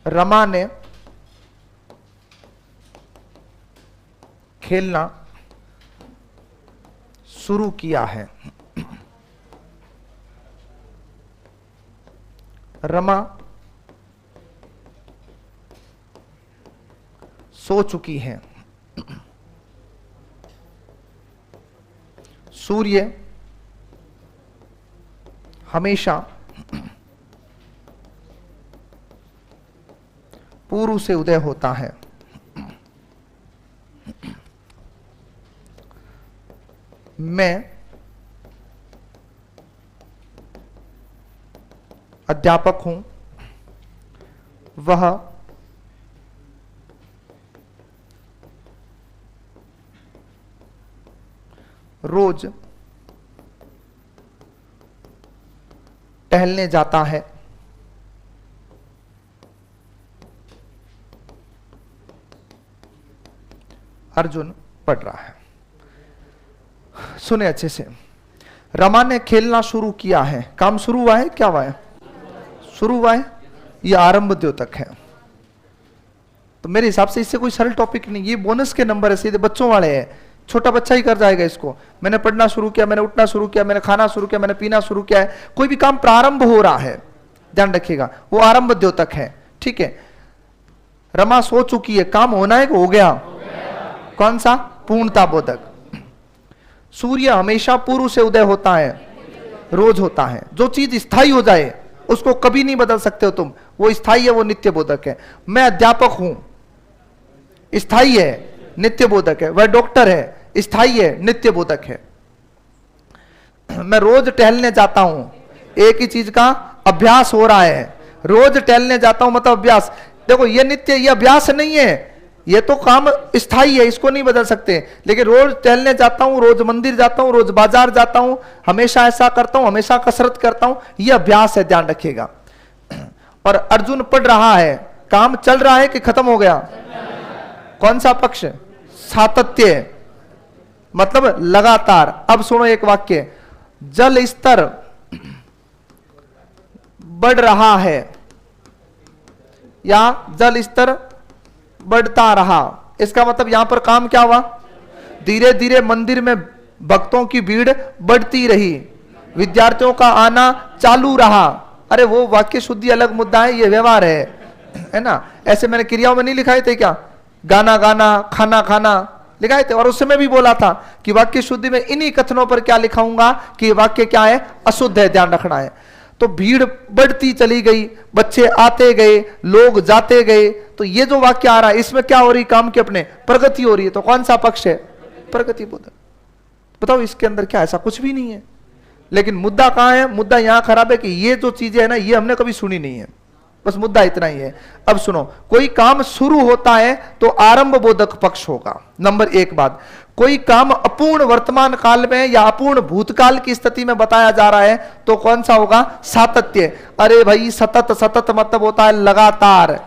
रमा ने खेलना शुरू किया है। रमा सो चुकी है। सूर्य हमेशा पूर्व से उदय होता है। मैं अध्यापक हूं, वह रोज टहलने जाता है। अर्जुन पढ़ रहा है, सुने अच्छे से। रमा ने खेलना शुरू किया है। काम शुरू हुआ है? क्या हुआ है? शुरू हुआ है। यह आरंभ द्योतक है। तो मेरे हिसाब से इससे कोई सरल टॉपिक नहीं, ये बोनस के नंबर है, सीधे बच्चों वाले हैं। छोटा बच्चा ही कर जाएगा इसको। मैंने पढ़ना शुरू किया, मैंने उठना शुरू किया, मैंने खाना शुरू किया, मैंने पीना शुरू किया है। कोई भी काम प्रारंभ हो रहा है, ध्यान रखिएगा, वो आरंभ द्योतक है। ठीक है। रमा सो चुकी है, काम होना है कि हो गया? कौन सा? पूर्णता बोधक। सूर्य हमेशा पूर्व से उदय होता है, रोज होता है। जो चीज स्थायी हो जाए उसको कभी नहीं बदल सकते हो तुम, वो स्थायी है, वो नित्य बोधक है। मैं अध्यापक हूं, स्थायी है, नित्य बोधक है। वह डॉक्टर है, स्थायी है, नित्य बोधक है। मैं रोज टहलने जाता हूं, एक ही चीज का अभ्यास हो रहा है। रोज टहलने जाता हूं मतलब अभ्यास। देखो, ये नित्य, ये अभ्यास नहीं है, ये तो काम स्थायी है, इसको नहीं बदल सकते। लेकिन रोज टहलने जाता हूं, रोज मंदिर जाता हूं, रोज बाजार जाता हूं, हमेशा ऐसा करता हूं, हमेशा कसरत करता हूं, ये अभ्यास है, ध्यान रखिएगा। और अर्जुन पढ़ रहा है, काम चल रहा है कि खत्म हो गया? कौन सा पक्ष? सातत्य, मतलब लगातार। अब सुनो एक वाक्य, जल स्तर बढ़ रहा है या जल स्तर बढ़ता रहा, इसका मतलब यहां पर काम क्या हुआ? धीरे धीरे मंदिर में भक्तों की भीड़ बढ़ती रही, विद्यार्थियों का आना चालू रहा। अरे वो वाक्य शुद्धि अलग मुद्दा है, ये व्यवहार है ना। ऐसे मैंने क्रियाओं में नहीं लिखाए थे क्या? गाना गाना, खाना खाना लिखाए थे। और उस समय भी बोला था कि वाक्य शुद्धि में इन्हीं कथनों पर क्या लिखाऊंगा कि वाक्य क्या है? अशुद्ध है, ध्यान रखना है। तो भीड़ बढ़ती चली गई, बच्चे आते गए, लोग जाते गए, तो ये जो वाक्य आ रहा है इसमें क्या हो रही? काम की अपने प्रगति हो रही है। तो कौन सा पक्ष है? प्रगति बोधक। बताओ इसके अंदर क्या? ऐसा कुछ भी नहीं है। लेकिन मुद्दा कहां है? मुद्दा यहां खराब है कि ये जो चीजें है ना, ये हमने कभी सुनी नहीं है। बस मुद्दा इतना ही है। अब सुनो, कोई काम शुरू होता है तो आरंभ बोधक पक्ष होगा। नंबर एक बात, कोई काम अपूर्ण वर्तमान काल में या अपूर्ण भूतकाल की स्थिति में बताया जा रहा है तो कौन सा होगा? सातत्य। अरे भाई सतत, सतत मतलब होता है लगातार,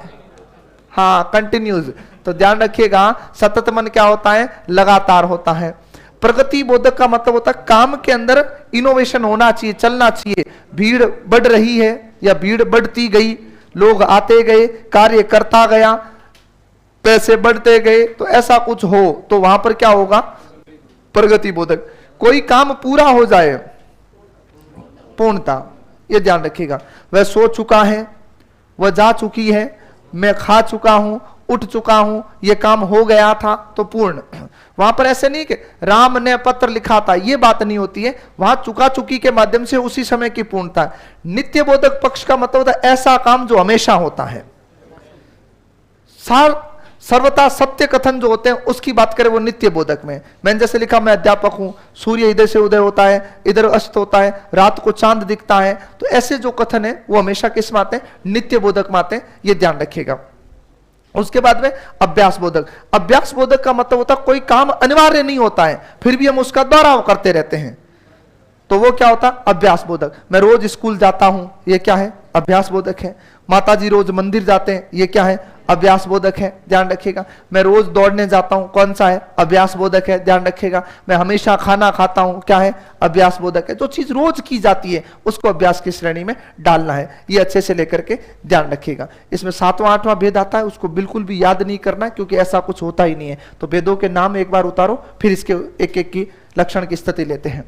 हाँ कंटिन्यूज। तो ध्यान रखिएगा, सतत मन क्या होता है? लगातार होता है। प्रगति बोधक का मतलब होता है काम के अंदर इनोवेशन होना चाहिए, चलना चाहिए। भीड़ बढ़ रही है या भीड़ बढ़ती गई, लोग आते गए, कार्य करता गया, पैसे बढ़ते गए, तो ऐसा कुछ हो तो वहां पर क्या होगा? प्रगति बोधक। कोई काम पूरा हो जाए, पूर्णता, यह ध्यान रखिएगा। वह सो चुका है, वह जा चुकी है, मैं खा चुका हूं, उठ चुका हूं, यह काम हो गया था, तो पूर्ण। वहां पर ऐसे नहीं कि राम ने पत्र लिखा था, यह बात नहीं होती है। वहां चुका चुकी के माध्यम से उसी समय की पूर्णता। नित्य बोधक पक्ष का मतलब होता है ऐसा काम जो हमेशा होता है। सर्वथा सत्य कथन जो होते हैं उसकी बात करें वो नित्य बोधक में। मैंने जैसे लिखा, मैं अध्यापक हूं, सूर्य इधर से उदय होता है, इधर अस्त होता है, रात को चांद दिखता है, तो ऐसे जो कथन है वो हमेशा किस में आते हैं? नित्य बोधक में आते हैं, ये ध्यान रखिएगा। उसके बाद में अभ्यास बोधक। अभ्यास बोधक का मतलब होता है कोई काम अनिवार्य नहीं होता है फिर भी हम उसका दोहराव करते रहते हैं, तो वो क्या होता है? अभ्यास बोधक। मैं रोज स्कूल जाता हूं, ये क्या है? अभ्यास बोधक है। माताजी रोज मंदिर जाते हैं, ये क्या है? अभ्यास बोधक है, ध्यान रखिएगा। मैं रोज दौड़ने जाता हूं, कौन सा है? अभ्यास बोधक है, ध्यान रखिएगा। मैं हमेशा खाना खाता हूं, क्या है? अभ्यास बोधक है। जो चीज रोज की जाती है उसको अभ्यास की श्रेणी में डालना है, ये अच्छे से लेकर के ध्यान रखिएगा। इसमें 7वां 8वां भेद आता है, उसको बिल्कुल भी याद नहीं करना क्योंकि ऐसा कुछ होता ही नहीं है। तो भेदों के नाम एक बार उतारो, फिर इसके एक एक की लक्षण की स्थिति लेते हैं।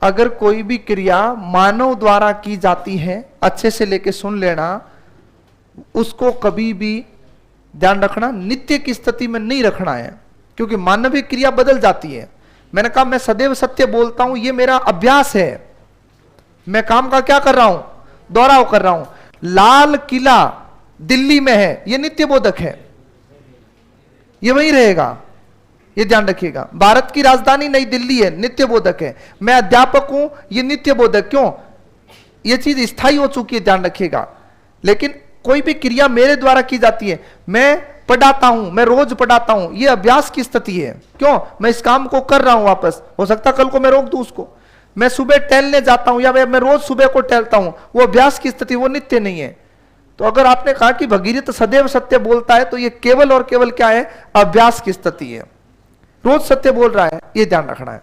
अगर कोई भी क्रिया मानव द्वारा की जाती है, अच्छे से लेके सुन लेना, उसको कभी भी ध्यान रखना नित्य की स्थिति में नहीं रखना है, क्योंकि मानवीय क्रिया बदल जाती है। मैंने कहा मैं सदैव सत्य बोलता हूं, ये मेरा अभ्यास है, मैं काम का क्या कर रहा हूं, दोहराव कर रहा हूं। लाल किला दिल्ली में है, ये नित्य बोधक है, ये वहीं रहेगा, ये ध्यान रखिएगा। भारत की राजधानी नई दिल्ली है, नित्य बोधक है। मैं अध्यापक हूं, ये नित्य बोधक, क्यों, ये चीज स्थायी हो चुकी है, ध्यान रखिएगा। लेकिन कोई भी क्रिया मेरे द्वारा की जाती है, मैं पढ़ाता हूं, मैं रोज पढ़ाता हूं, ये अभ्यास की स्थिति है, क्यों, मैं इस काम को कर रहा हूं वापस, हो सकता कल को मैं रोक दूं उसको। मैं सुबह टहलने जाता हूं या मैं रोज सुबह को टहलता हूं, वो अभ्यास की स्थिति, वो नित्य नहीं है। तो अगर आपने कहा कि भगीरथ सदैव सत्य बोलता है, तो ये केवल और केवल क्या है, अभ्यास की स्थिति है, रोज सत्य बोल रहा है, ये ध्यान रखना है।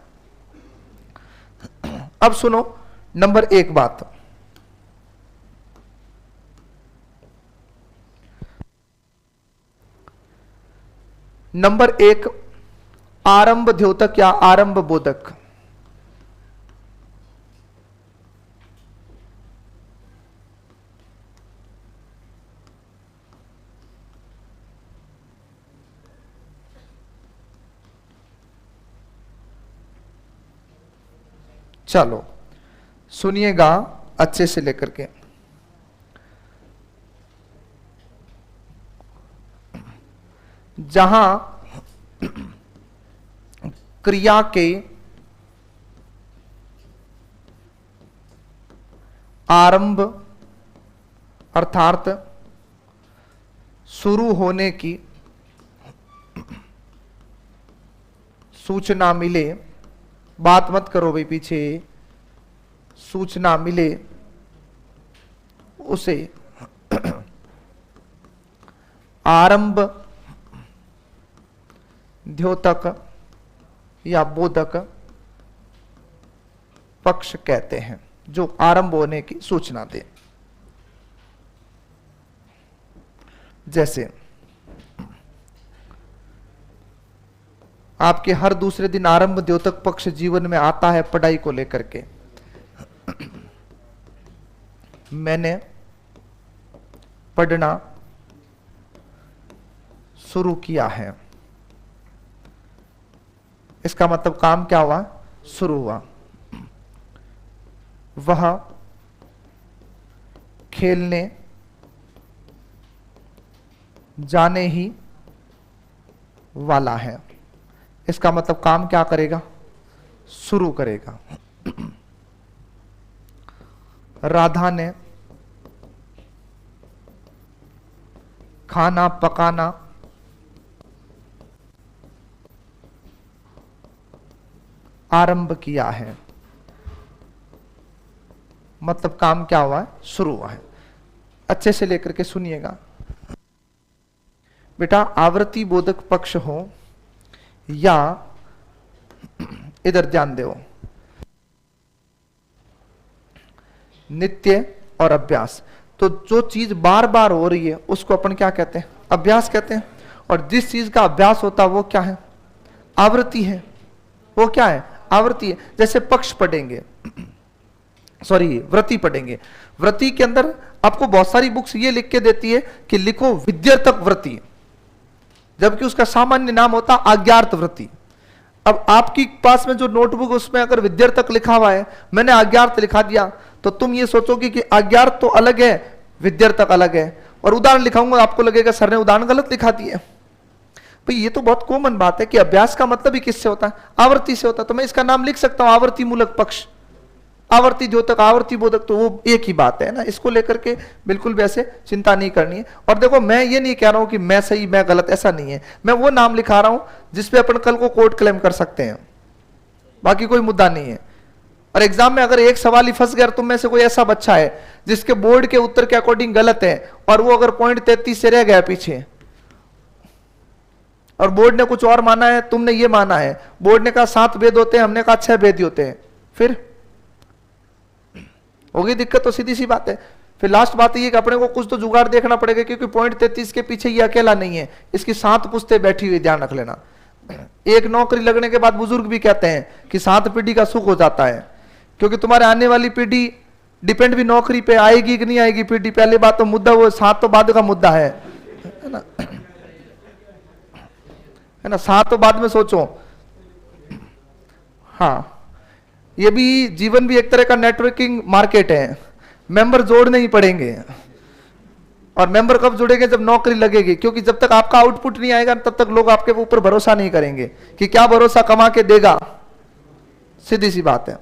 अब सुनो नंबर 1 बात, नंबर 1 आरंभ द्योतक या आरंभ बोधक। चलो सुनिएगा अच्छे से लेकर के। जहां क्रिया के आरंभ अर्थात शुरू होने की सूचना मिले, बात मत करो भाई पीछे, सूचना मिले, उसे आरंभ द्योतक या बोधक पक्ष कहते हैं, जो आरंभ होने की सूचना दे। जैसे आपके हर दूसरे दिन आरंभ द्योतक पक्ष जीवन में आता है पढ़ाई को लेकर के। मैंने पढ़ना शुरू किया है, इसका मतलब काम क्या हुआ, शुरू हुआ। वह खेलने जाने ही वाला है, इसका मतलब काम क्या करेगा, शुरू करेगा। राधा ने खाना पकाना आरंभ किया है, मतलब काम क्या हुआ है, शुरू हुआ है। अच्छे से लेकर के सुनिएगा बेटा, आवृत्ति बोधक पक्ष हो या इधर ध्यान दो, नित्य और अभ्यास। तो जो चीज बार बार हो रही है उसको अपन क्या कहते हैं, अभ्यास कहते हैं। और जिस चीज का अभ्यास होता है वो क्या है, आवृत्ति है, वो क्या है, आवृत्ति है। जैसे पक्ष पढ़ेंगे, सॉरी व्रति पढ़ेंगे, व्रति के अंदर आपको बहुत सारी बुक्स ये लिख के देती है कि लिखो विद्यार्थक व्रति, जबकि उसका सामान्य नाम होता आज्ञार्थ व्रति। अब आपकी पास में जो नोटबुक उसमें अगर विद्यार्थक लिखा हुआ है, मैंने आज्ञार्थ लिखा दिया, तो तुम ये सोचोगे कि आज्ञार्थ तो अलग है, विद्यार्थक अलग है, और उदाहरण लिखाऊंगा आपको लगेगा सर ने उदाहरण गलत लिखा दिया। भाई ये तो बहुत कॉमन बात है कि अभ्यास का मतलब ही किससे होता है, आवृत्ति से होता है। तो मैं इसका नाम लिख सकता हूं आवर्ती मूलक पक्ष, आवर्ती द्योतक, आवर्ती बोधक, तो वो एक ही बात है ना। इसको लेकर के बिल्कुल भी ऐसे चिंता नहीं करनी है। और देखो मैं ये नहीं कह रहा हूं कि मैं सही मैं गलत, ऐसा नहीं है। मैं वो नाम लिखा रहा हूं जिसपे अपन कल को कोर्ट क्लेम कर सकते हैं, बाकी कोई मुद्दा नहीं है। और एग्जाम में अगर एक सवाल ही फंस गया, तुम में से कोई ऐसा बच्चा है जिसके बोर्ड के उत्तर के अकॉर्डिंग गलत है और वो अगर पॉइंट 33 से रह गया पीछे, और बोर्ड ने कुछ और माना है, तुमने ये माना है, बोर्ड ने कहा 7 भेद होते हैं, हमने कहा 6 भेद होते हैं, फिर होगी दिक्कत। तो सीधी सी बात है। फिर लास्ट बात ये कि अपने को कुछ तो जुगाड़ देखना पड़ेगा, क्योंकि पॉइंट 33 के पीछे ये अकेला नहीं है, इसकी 7 पुश्तें बैठी हुई, ध्यान रख लेना। एक नौकरी लगने के बाद बुजुर्ग भी कहते हैं कि 7 पीढ़ी का सुख हो जाता है, क्योंकि तुम्हारे आने वाली पीढ़ी डिपेंड भी नौकरी पे आएगी कि नहीं आएगी पीढ़ी। पहले बात तो मुद्दा वो साथ तो बाद का मुद्दा है ना, है ना, साथ तो बाद में सोचो। हाँ, ये भी जीवन भी एक तरह का नेटवर्किंग मार्केट है, मेंबर जोड़ने ही पड़ेंगे। और मेंबर कब जुड़ेंगे? जब नौकरी लगेगी, क्योंकि जब तक आपका आउटपुट नहीं आएगा तब तक लोग आपके ऊपर भरोसा नहीं करेंगे कि क्या भरोसा कमा के देगा, सीधी सी बात है।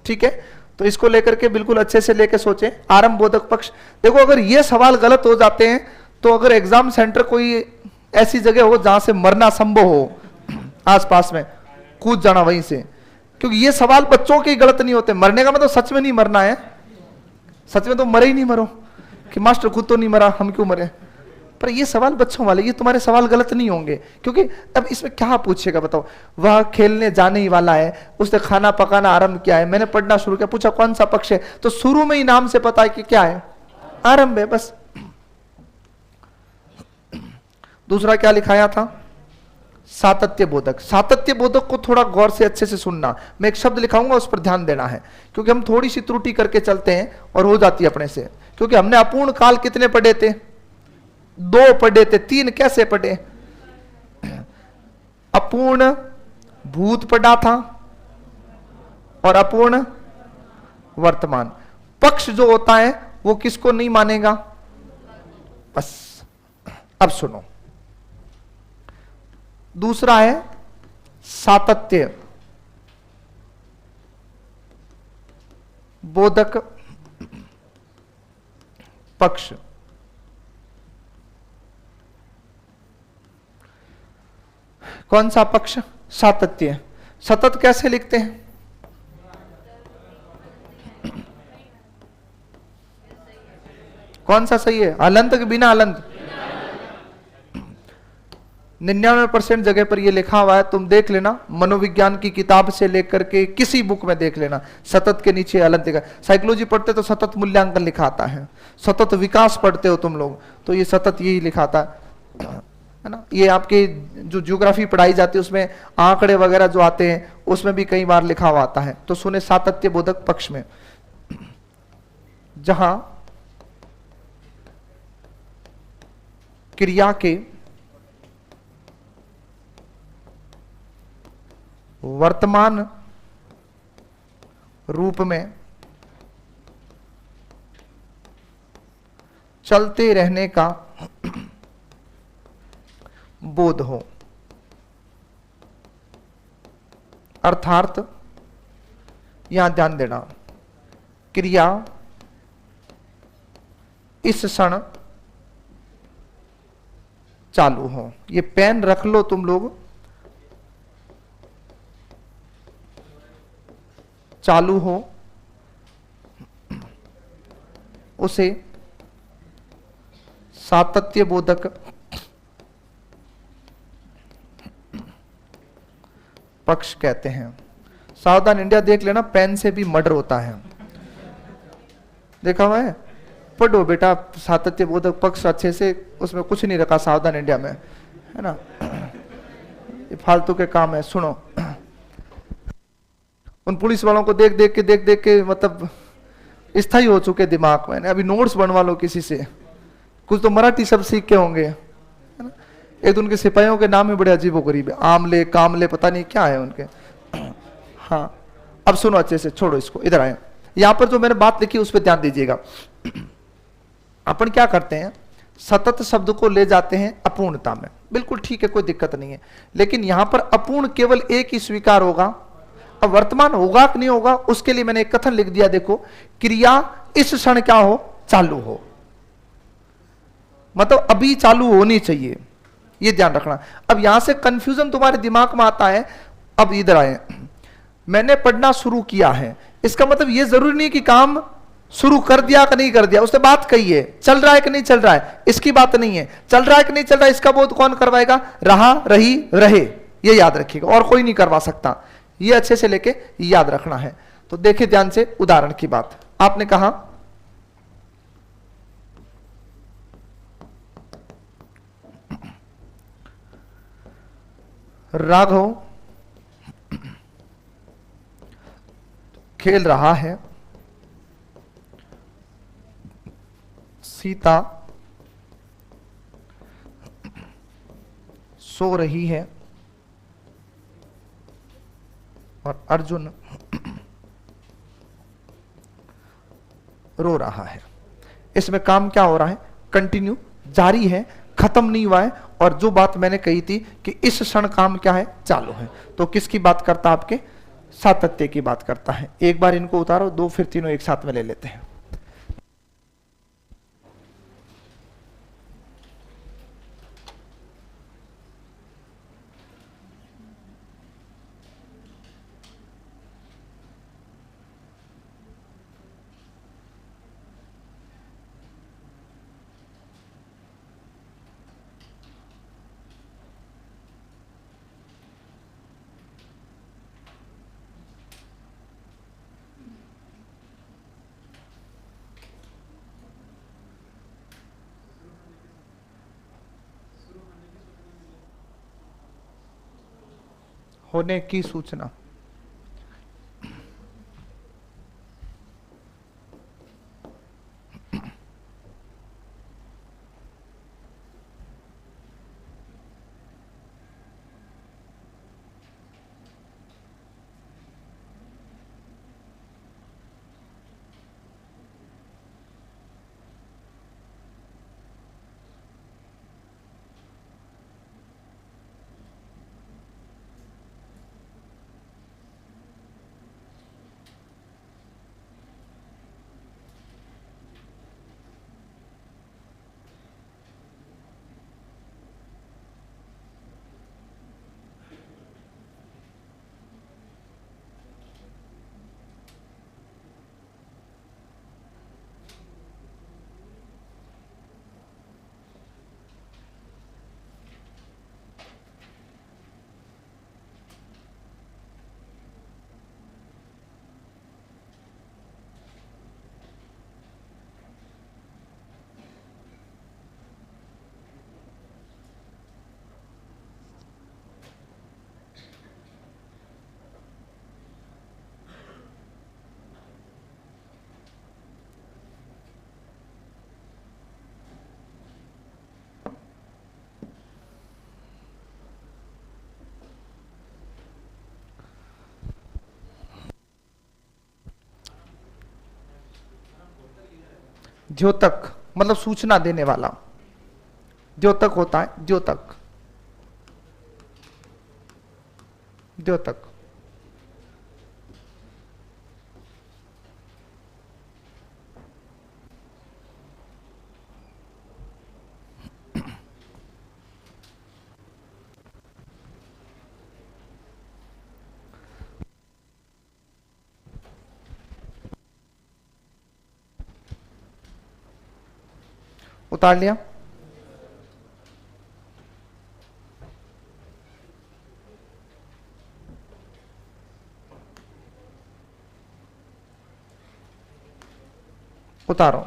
ठीक है, तो इसको लेकर के बिल्कुल अच्छे से लेके सोचें। आरंभ बोधक पक्ष, देखो अगर ये सवाल गलत हो जाते हैं तो अगर एग्जाम सेंटर कोई ऐसी जगह हो जहां से मरना संभव हो, आसपास में कूद जाना वहीं से, क्योंकि ये सवाल बच्चों के गलत नहीं होते। मरने का मतलब सच में नहीं मरना है, सच में तो मरे ही नहीं मरो कि मास्टर खुद तो नहीं मरा हम क्यों मरे। पर ये सवाल बच्चों वाले, ये तुम्हारे सवाल गलत नहीं होंगे, क्योंकि अब इसमें क्या पूछेगा बताओ। वह खेलने जाने ही वाला है, उसने खाना पकाना आरंभ किया है, मैंने पढ़ना शुरू किया, पूछा कौन सा पक्ष है, तो शुरू में ही नाम से पता है कि क्या है, आरंभ है बस। दूसरा क्या लिखाया था? सातत्य बोधक। सातत्य बोधक को थोड़ा गौर से अच्छे से सुनना, मैं एक शब्द लिखाऊंगा उस पर ध्यान देना है, क्योंकि हम थोड़ी सी त्रुटि करके चलते हैं और हो जाती है अपने से। क्योंकि हमने अपूर्ण काल कितने पढ़े थे? 2 पढ़े थे, 3 कैसे पढ़े? अपूर्ण भूत पढ़ा था और अपूर्ण वर्तमान। पक्ष जो होता है वो किसको नहीं मानेगा? बस अब सुनो, दूसरा है सातत्य बोधक पक्ष। कौन सा पक्ष? सातत्य। सतत कैसे लिखते हैं? कौन सा सही है? अलंत के बिना अलंत? 99% जगह पर यह लिखा हुआ है, तुम देख लेना, मनोविज्ञान की किताब से लेकर के किसी बुक में देख लेना, सतत के नीचे अलंत का। साइकोलॉजी पढ़ते तो सतत मूल्यांकन लिखा आता है, सतत विकास पढ़ते हो तुम लोग तो ये सतत यही लिखाता है ना। ये आपके जो ज्योग्राफी पढ़ाई जाती है उसमें आंकड़े वगैरह जो आते हैं उसमें भी कई बार लिखा हुआ आता है। तो सुने सातत्य बोधक पक्ष में, जहां क्रिया के वर्तमान रूप में चलते रहने का बोध हो, अर्थात यहां ध्यान देना, क्रिया इस क्षण चालू हो। ये पेन रख लो तुम लोग, चालू हो, उसे सातत्य बोधक पक्ष कहते हैं। सावधान इंडिया देख लेना, पेन से भी मर्डर होता है, देखा हुआ है। पढ़ो बेटा सातत्य बोधक पक्ष अच्छे से, उसमें कुछ नहीं रखा सावधान इंडिया में, है ना, ये फालतू के काम है। सुनो, उन पुलिस वालों को देख देख के मतलब स्थायी हो चुके दिमाग में। अभी नोट्स बनवा लो किसी से, कुछ तो मराठी शब्द सीख के होंगे, है ना। एक तो उनके सिपाहियों के नाम ही बड़े अजीबो गरीब है, आमले कामले पता नहीं क्या है उनके। हाँ, अब सुनो अच्छे से, छोड़ो इसको, इधर आए। यहां पर जो मैंने बात लिखी उस पर ध्यान दीजिएगा। अपन क्या करते हैं, सतत शब्द को ले जाते हैं अपूर्णता में, बिल्कुल ठीक है, कोई दिक्कत नहीं है, लेकिन यहां पर अपूर्ण केवल एक ही स्वीकार होगा। अब वर्तमान होगा कि नहीं होगा उसके लिए मैंने एक कथन लिख दिया, देखो, क्रिया इस क्षण क्या हो? चालू हो, मतलब अभी चालू होनी चाहिए, ये ध्यान रखना। अब यहां से कंफ्यूजन तुम्हारे दिमाग में आता है। अब इधर आए, मैंने पढ़ना शुरू किया है, इसका मतलब ये जरूरी नहीं कि काम शुरू कर दिया कि नहीं कर दिया, उसने बात कही है, चल रहा है कि नहीं चल रहा है, इसकी बात नहीं है। चल रहा है कि नहीं चल रहा है इसका बोध कौन करवाएगा? रहा, रही, रहे, ये याद रखिएगा, और कोई नहीं करवा सकता। ये अच्छे से लेके याद रखना है। तो देखिए ध्यान से उदाहरण की बात, आपने कहा राघव खेल रहा है, सीता सो रही है और अर्जुन रो रहा है। इसमें काम क्या हो रहा है? कंटिन्यू, जारी है, खत्म नहीं हुआ है। और जो बात मैंने कही थी कि इस क्षण काम क्या है? चालू है। तो किसकी बात करता? आपके सातत्य की बात करता है। एक बार इनको उतारो, दो फिर तीनों एक साथ में ले लेते हैं। होने की सूचना। द्योतक मतलब सूचना देने वाला, द्योतक होता है, द्योतक, द्योतक। उतार लिया। उतारो।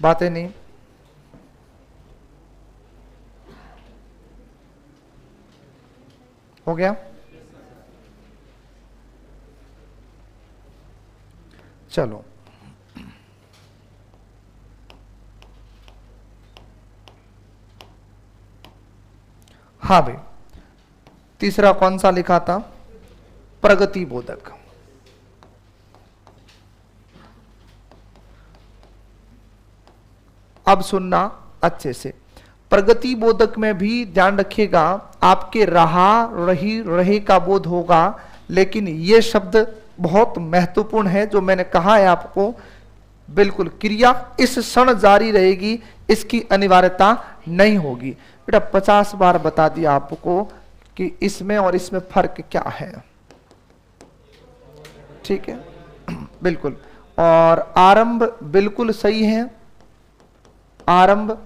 बातें नहीं। हो गया? चलो, हाँ भाई, तीसरा कौन सा लिखा था? प्रगति बोधक। अब सुनना अच्छे से। प्रगति बोधक में भी ध्यान रखिएगा, आपके रहा, रही, रहे का बोध होगा, लेकिन ये शब्द बहुत महत्वपूर्ण है जो मैंने कहा है आपको। बिल्कुल, क्रिया इस क्षण जारी रहेगी, इसकी अनिवार्यता नहीं होगी। बेटा 50 बार बता दिया आपको कि इसमें और इसमें फर्क क्या है। ठीक है, बिल्कुल। और आरंभ बिल्कुल सही है, आरंभ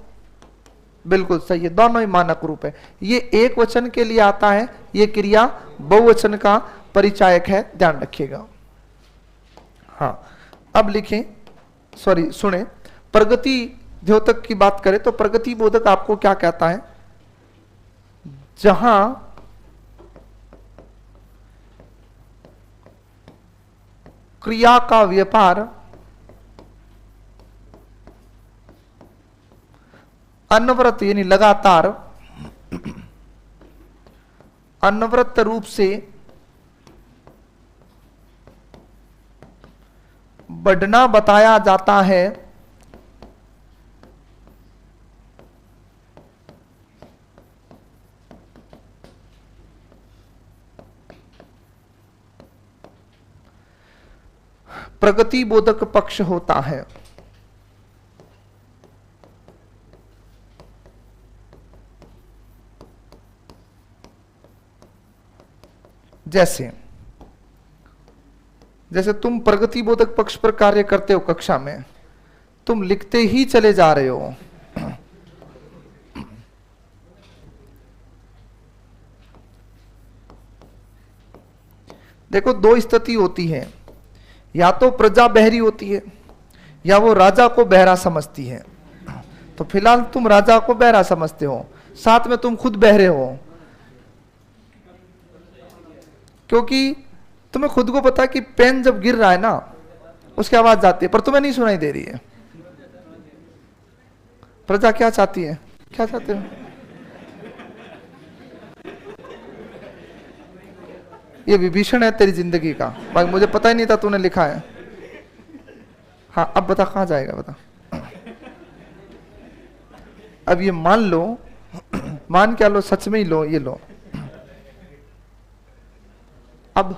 बिल्कुल सही है, दोनों ही मानक रूप है। ये एक वचन के लिए आता है, ये क्रिया बहुवचन का परिचायक है, ध्यान रखिएगा। हाँ, अब लिखें, सॉरी सुने, प्रगति द्योतक की बात करें तो प्रगति बोधक आपको क्या कहता है? जहां क्रिया का व्यापार अनवरत यानी लगातार अनवरत रूप से बढ़ना बताया जाता है, प्रगति बोधक पक्ष होता है। जैसे जैसे तुम प्रगति बोधक पक्ष पर कार्य करते हो, कक्षा में तुम लिखते ही चले जा रहे हो, देखो दो स्थिति होती है, या तो प्रजा बहरी होती है या वो राजा को बहरा समझती है। तो फिलहाल तुम राजा को बहरा समझते हो, साथ में तुम खुद बहरे हो, क्योंकि तुम्हें खुद को पता है कि पेन जब गिर रहा है ना उसकी आवाज जाती है, पर तुम्हें नहीं सुनाई दे रही है। प्रजा क्या चाहती है, क्या चाहते हो? ये विभीषण है तेरी जिंदगी का, भाई मुझे पता ही नहीं था तूने लिखा है। हाँ, अब बता कहां जाएगा, बता। अब ये मान लो, मान क्या लो, सच में ही लो, ये लो। अब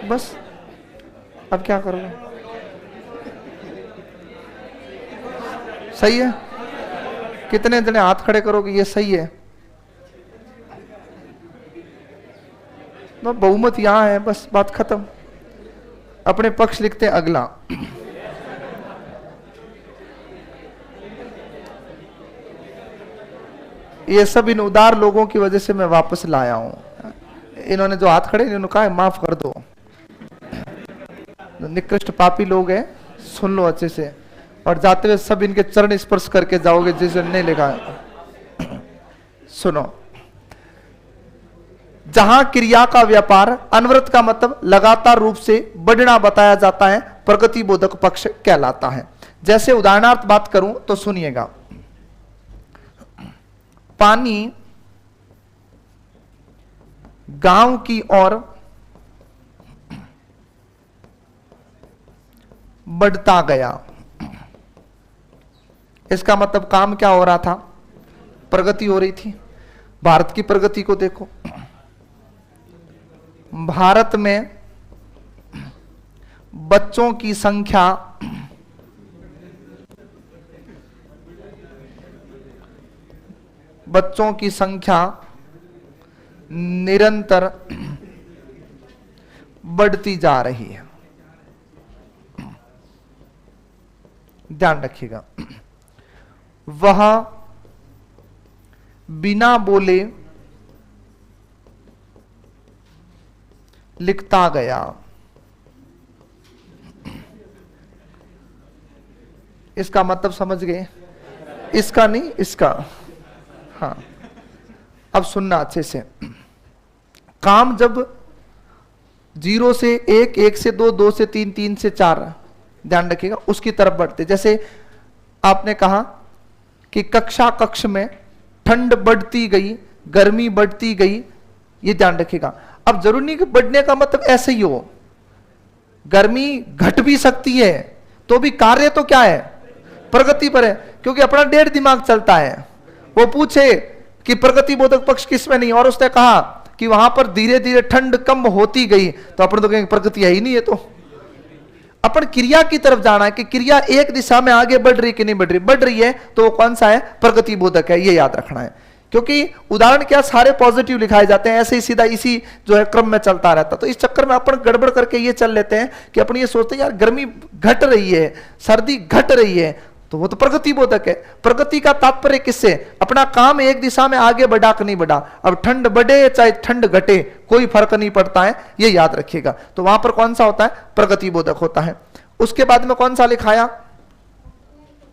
बस, अब क्या करोगे? सही है? कितने जने हाथ खड़े करोगे ये सही है? बहुमत यहां है, बस बात खत्म। अपने पक्ष लिखते हैं अगला। ये सब इन उदार लोगों की वजह से मैं वापस लाया हूं। इन्होंने जो हाथ खड़े, इन्होंने कहा है माफ कर दो, निकृष्ट पापी लोग हैं, सुन लो अच्छे से, और जाते हुए सब इनके चरण स्पर्श करके जाओगे जिसे नहीं लिखा है। सुनो, जहां क्रिया का व्यापार अनवरत का मतलब लगातार रूप से बढ़ना बताया जाता है, प्रगति बोधक पक्ष कहलाता है। जैसे उदाहरणार्थ बात करूं तो सुनिएगा, पानी गांव की ओर बढ़ता गया, इसका मतलब काम क्या हो रहा था? प्रगति हो रही थी। भारत की प्रगति को देखो, भारत में बच्चों की संख्या निरंतर बढ़ती जा रही है। ध्यान रखिएगा, वह बिना बोले लिखता गया। इसका मतलब समझ गए? इसका नहीं, इसका। हाँ, अब सुनना अच्छे से। काम जब 0 से 1, 1 से 2, 2 से 3, 3 से 4, ध्यान रखिएगा, उसकी तरफ बढ़ते। जैसे आपने कहा कि कक्ष में ठंड बढ़ती गई, गर्मी बढ़ती गई, ये ध्यान रखिएगा। अब जरूरी नहीं कि बढ़ने का मतलब ऐसे ही हो, गर्मी घट भी सकती है, तो भी कार्य तो क्या है? प्रगति पर है, क्योंकि अपना 1.5 दिमाग चलता है। वो पूछे कि प्रगति बोधक पक्ष किसमें नहीं, और उसने कहा कि वहां पर धीरे धीरे ठंड कम होती गई, तो अपन तो कहेंगे प्रगति है ही नहीं है। तो अपन क्रिया की तरफ जाना है कि क्रिया एक दिशा में आगे बढ़ रही कि नहीं बढ़ रही, बढ़ रही है तो वो कौन सा है? प्रगति बोधक है, ये याद रखना है। क्योंकि उदाहरण क्या, सारे पॉजिटिव लिखाए जाते हैं, ऐसे ही सीधा इसी जो है क्रम में चलता रहता। तो इस चक्कर में अपन गड़बड़ करके ये चल लेते हैं कि अपन ये सोचते हैं यार गर्मी घट रही है, सर्दी घट रही है, तो वो तो प्रगति बोधक है। प्रगति का तात्पर्य किससे? अपना काम एक दिशा में आगे बढ़ा कि नहीं बढ़ा। अब ठंड बढ़े चाहे ठंड घटे, कोई फर्क नहीं पड़ता है, ये याद रखिएगा। तो वहां पर कौन सा होता है? प्रगति बोधक होता है। उसके बाद में कौन सा लिखाया?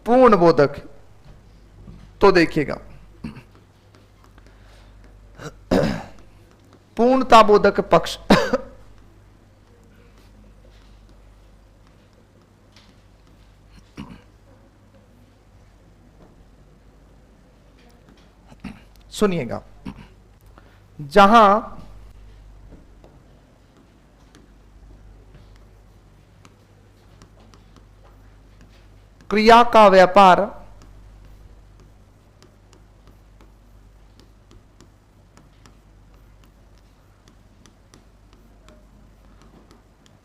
पूर्ण बोधक। तो देखिएगा, पूर्णता बोधक पक्ष सुनिएगा, जहां क्रिया का व्यापार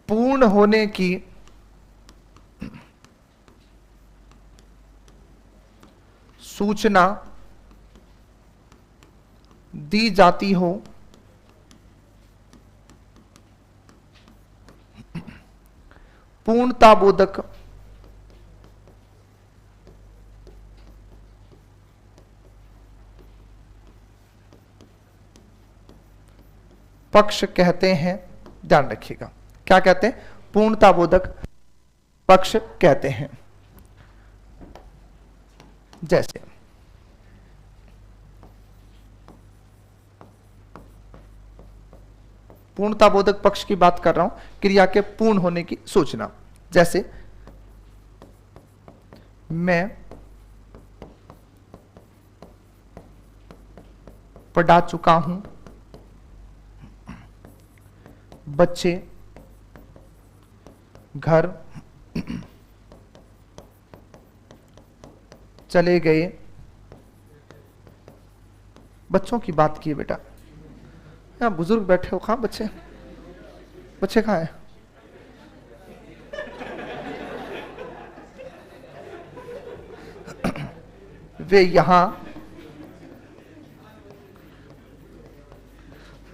पूर्ण होने की सूचना दी जाती हो, पूर्णता बोधक पक्ष कहते हैं। ध्यान रखिएगा, क्या कहते हैं? पूर्णता बोधक पक्ष कहते हैं। जैसे पूर्णता बोधक पक्ष की बात कर रहा हूं, क्रिया के पूर्ण होने की सूचना। जैसे मैं पढ़ा चुका हूं, बच्चे घर चले गए। बच्चों की बात की बेटा, यहाँ बुजुर्ग बैठे हो, कहाँ बच्चे? बच्चे कहाँ हैं? वे यहां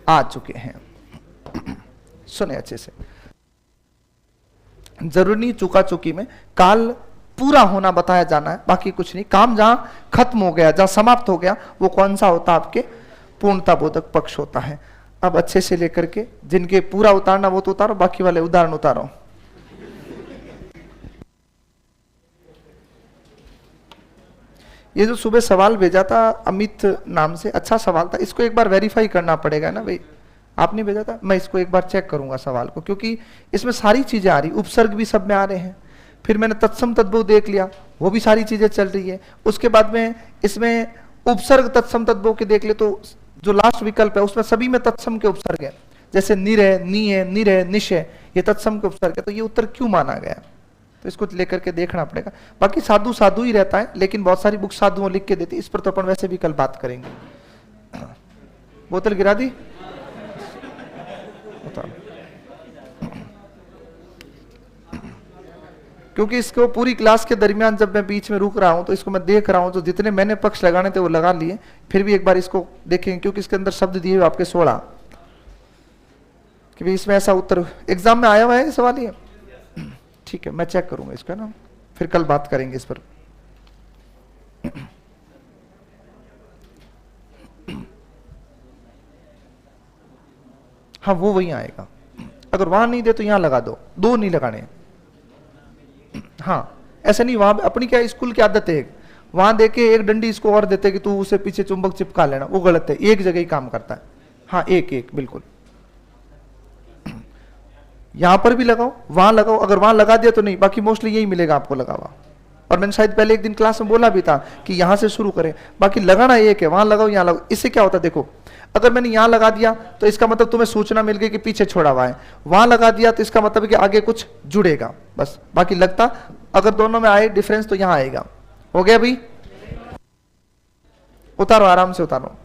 आ चुके हैं। सुने अच्छे से, जरूरी नहीं चुका चुकी में काल पूरा होना बताया जाना है, बाकी कुछ नहीं। काम जहां खत्म हो गया, जहां समाप्त हो गया, वो कौन सा होता है? आपके पूर्णता बोधक पक्ष होता है। अब अच्छे से लेकर के जिनके पूरा उतारना वो तो उतारो, बाकी वाले उदाहरण उतारो। ये जो सुबह सवाल भेजा था अमित नाम से, अच्छा सवाल था, इसको एक बार वेरीफाई करना पड़ेगा ना भाई। आपने भेजा था, मैं इसको एक बार चेक करूंगा सवाल को, क्योंकि इसमें सारी चीजें आ रही, उपसर्ग भी सब में आ रहे हैं। फिर मैंने तत्सम तद्भव देख लिया, वो भी सारी चीजें चल रही है। उसके बाद में इसमें उपसर्ग तत्सम तद्भव के देख ले, तो जो लास्ट विकल्प है उसमें सभी में तत्सम के उपसर्ग है। जैसे निर है, नी है, निर है, निश है, ये तत्सम के उपसर्ग है। तो ये उत्तर क्यों माना गया? तो इसको लेकर के देखना पड़ेगा। बाकी साधु साधु ही रहता है, लेकिन बहुत सारी बुक साधुओं लिख के देती, इस पर तो अपन वैसे भी कल बात करेंगे। बोतल गिरा दी, क्योंकि इसको पूरी क्लास के दरमियान जब मैं बीच में रुक रहा हूं तो इसको मैं देख रहा हूं, तो जितने मैंने पक्ष लगाने थे वो लगा लिए। फिर भी एक बार इसको देखेंगे, क्योंकि इसके अंदर शब्द दिए हुए आपके 16, कि इसमें ऐसा उत्तर एग्जाम में आया हुआ है सवाल ये। ठीक है, मैं चेक करूंगा इसका ना, फिर कल बात करेंगे इस पर। हाँ, वो वहीं आएगा। अगर वहां नहीं दे तो यहां लगा दो, दो नहीं लगाने। हाँ, ऐसा नहीं, वहां अपनी क्या स्कूल की आदत है, वहां देके एक डंडी इसको और देते कि तू उसे पीछे चुंबक चिपका लेना, वो गलत है, एक जगह ही काम करता है। हाँ एक एक बिल्कुल, यहां पर भी लगाओ वहां लगाओ, अगर वहां लगा दिया तो नहीं, बाकी मोस्टली यही मिलेगा आपको लगा हुआ। और मैंने शायद पहले एक दिन क्लास में बोला भी था कि यहां से शुरू करें, बाकी लगाना एक है, वहां लगाओ यहां लगाओ। इससे क्या होता है देखो, अगर मैंने यहां लगा दिया तो इसका मतलब तुम्हें सूचना मिल गई कि पीछे छोड़ा हुआ है, वहां लगा दिया तो इसका मतलब कि आगे कुछ जुड़ेगा, बस। बाकी लगता अगर दोनों में आए डिफरेंस तो यहां आएगा। हो गया भाई, उतारो आराम से उतारो।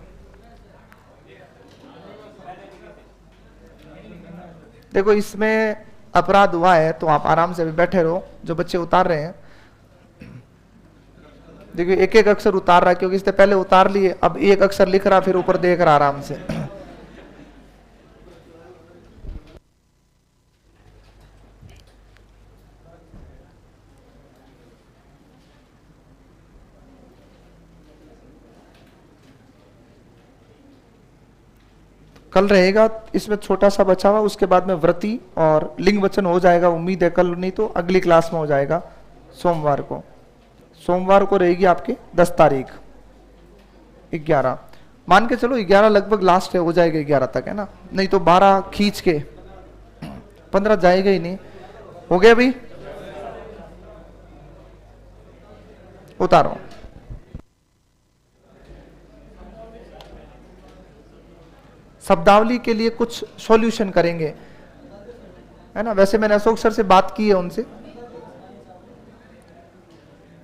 देखो इसमें अपराध हुआ है तो आप आराम से अभी बैठे रहो, जो बच्चे उतार रहे हैं। देखिए एक एक अक्षर उतार रहा है क्योंकि इससे पहले उतार लिए, अब एक अक्षर लिख रहा फिर ऊपर देख रहा आराम से। कल रहेगा इसमें छोटा सा बचा हुआ, उसके बाद में व्रति और लिंग वचन हो जाएगा, उम्मीद है कल, नहीं तो अगली क्लास में हो जाएगा सोमवार को। सोमवार को रहेगी आपकी 10 तारीख 11, मान के चलो 11 लगभग लास्ट है, हो जाएगा 11 तक, है ना, नहीं तो 12 खींच के 15 जाएगा ही नहीं। हो गया भाई, उतारो। शब्दावली के लिए कुछ सॉल्यूशन करेंगे, है ना। वैसे मैंने अशोक सर से बात की है उनसे,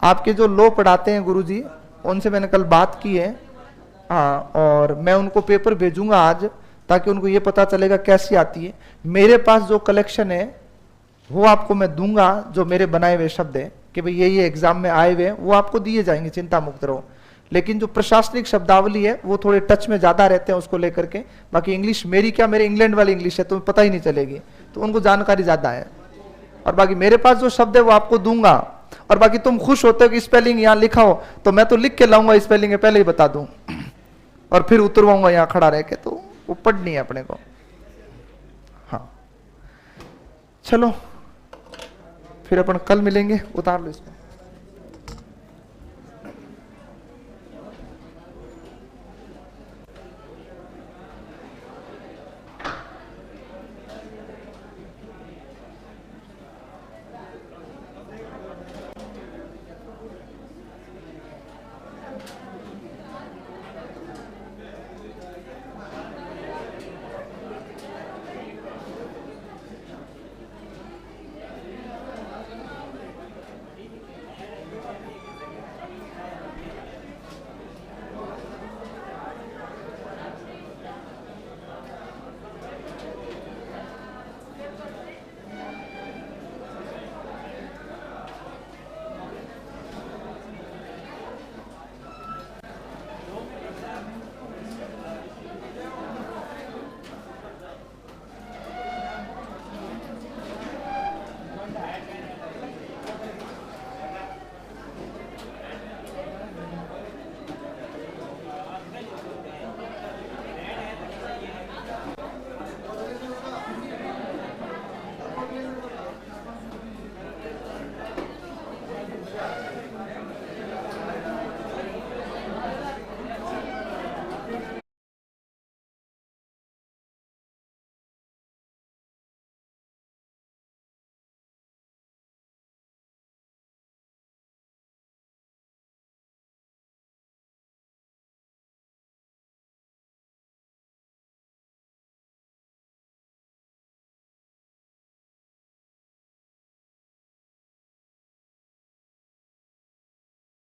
आपके जो लो पढ़ाते हैं गुरुजी, उनसे मैंने कल बात की है। हाँ, और मैं उनको पेपर भेजूंगा आज, ताकि उनको ये पता चलेगा कैसी आती है। मेरे पास जो कलेक्शन है वो आपको मैं दूंगा, जो मेरे बनाए हुए शब्द है कि भाई ये एग्जाम में आए हुए हैं, वो आपको दिए जाएंगे, चिंता मुक्त रहो। लेकिन जो प्रशासनिक शब्दावली है वो थोड़े टच में ज्यादा रहते हैं उसको लेकर के। बाकी इंग्लिश मेरी क्या, मेरे इंग्लैंड वाली इंग्लिश है, तुम्हें पता ही नहीं चलेगी, तो उनको जानकारी ज्यादा है। और बाकी मेरे पास जो शब्द है वो आपको दूंगा। और बाकी तुम खुश होते हो कि स्पेलिंग यहाँ लिखा हो, तो मैं तो लिख के लाऊंगा स्पेलिंग पहले ही बता दूं, और फिर उतरवाऊंगा यहाँ खड़ा रह के, तो वो पढ़नी है अपने को। हाँ चलो फिर अपन कल मिलेंगे, उतार लो इसको।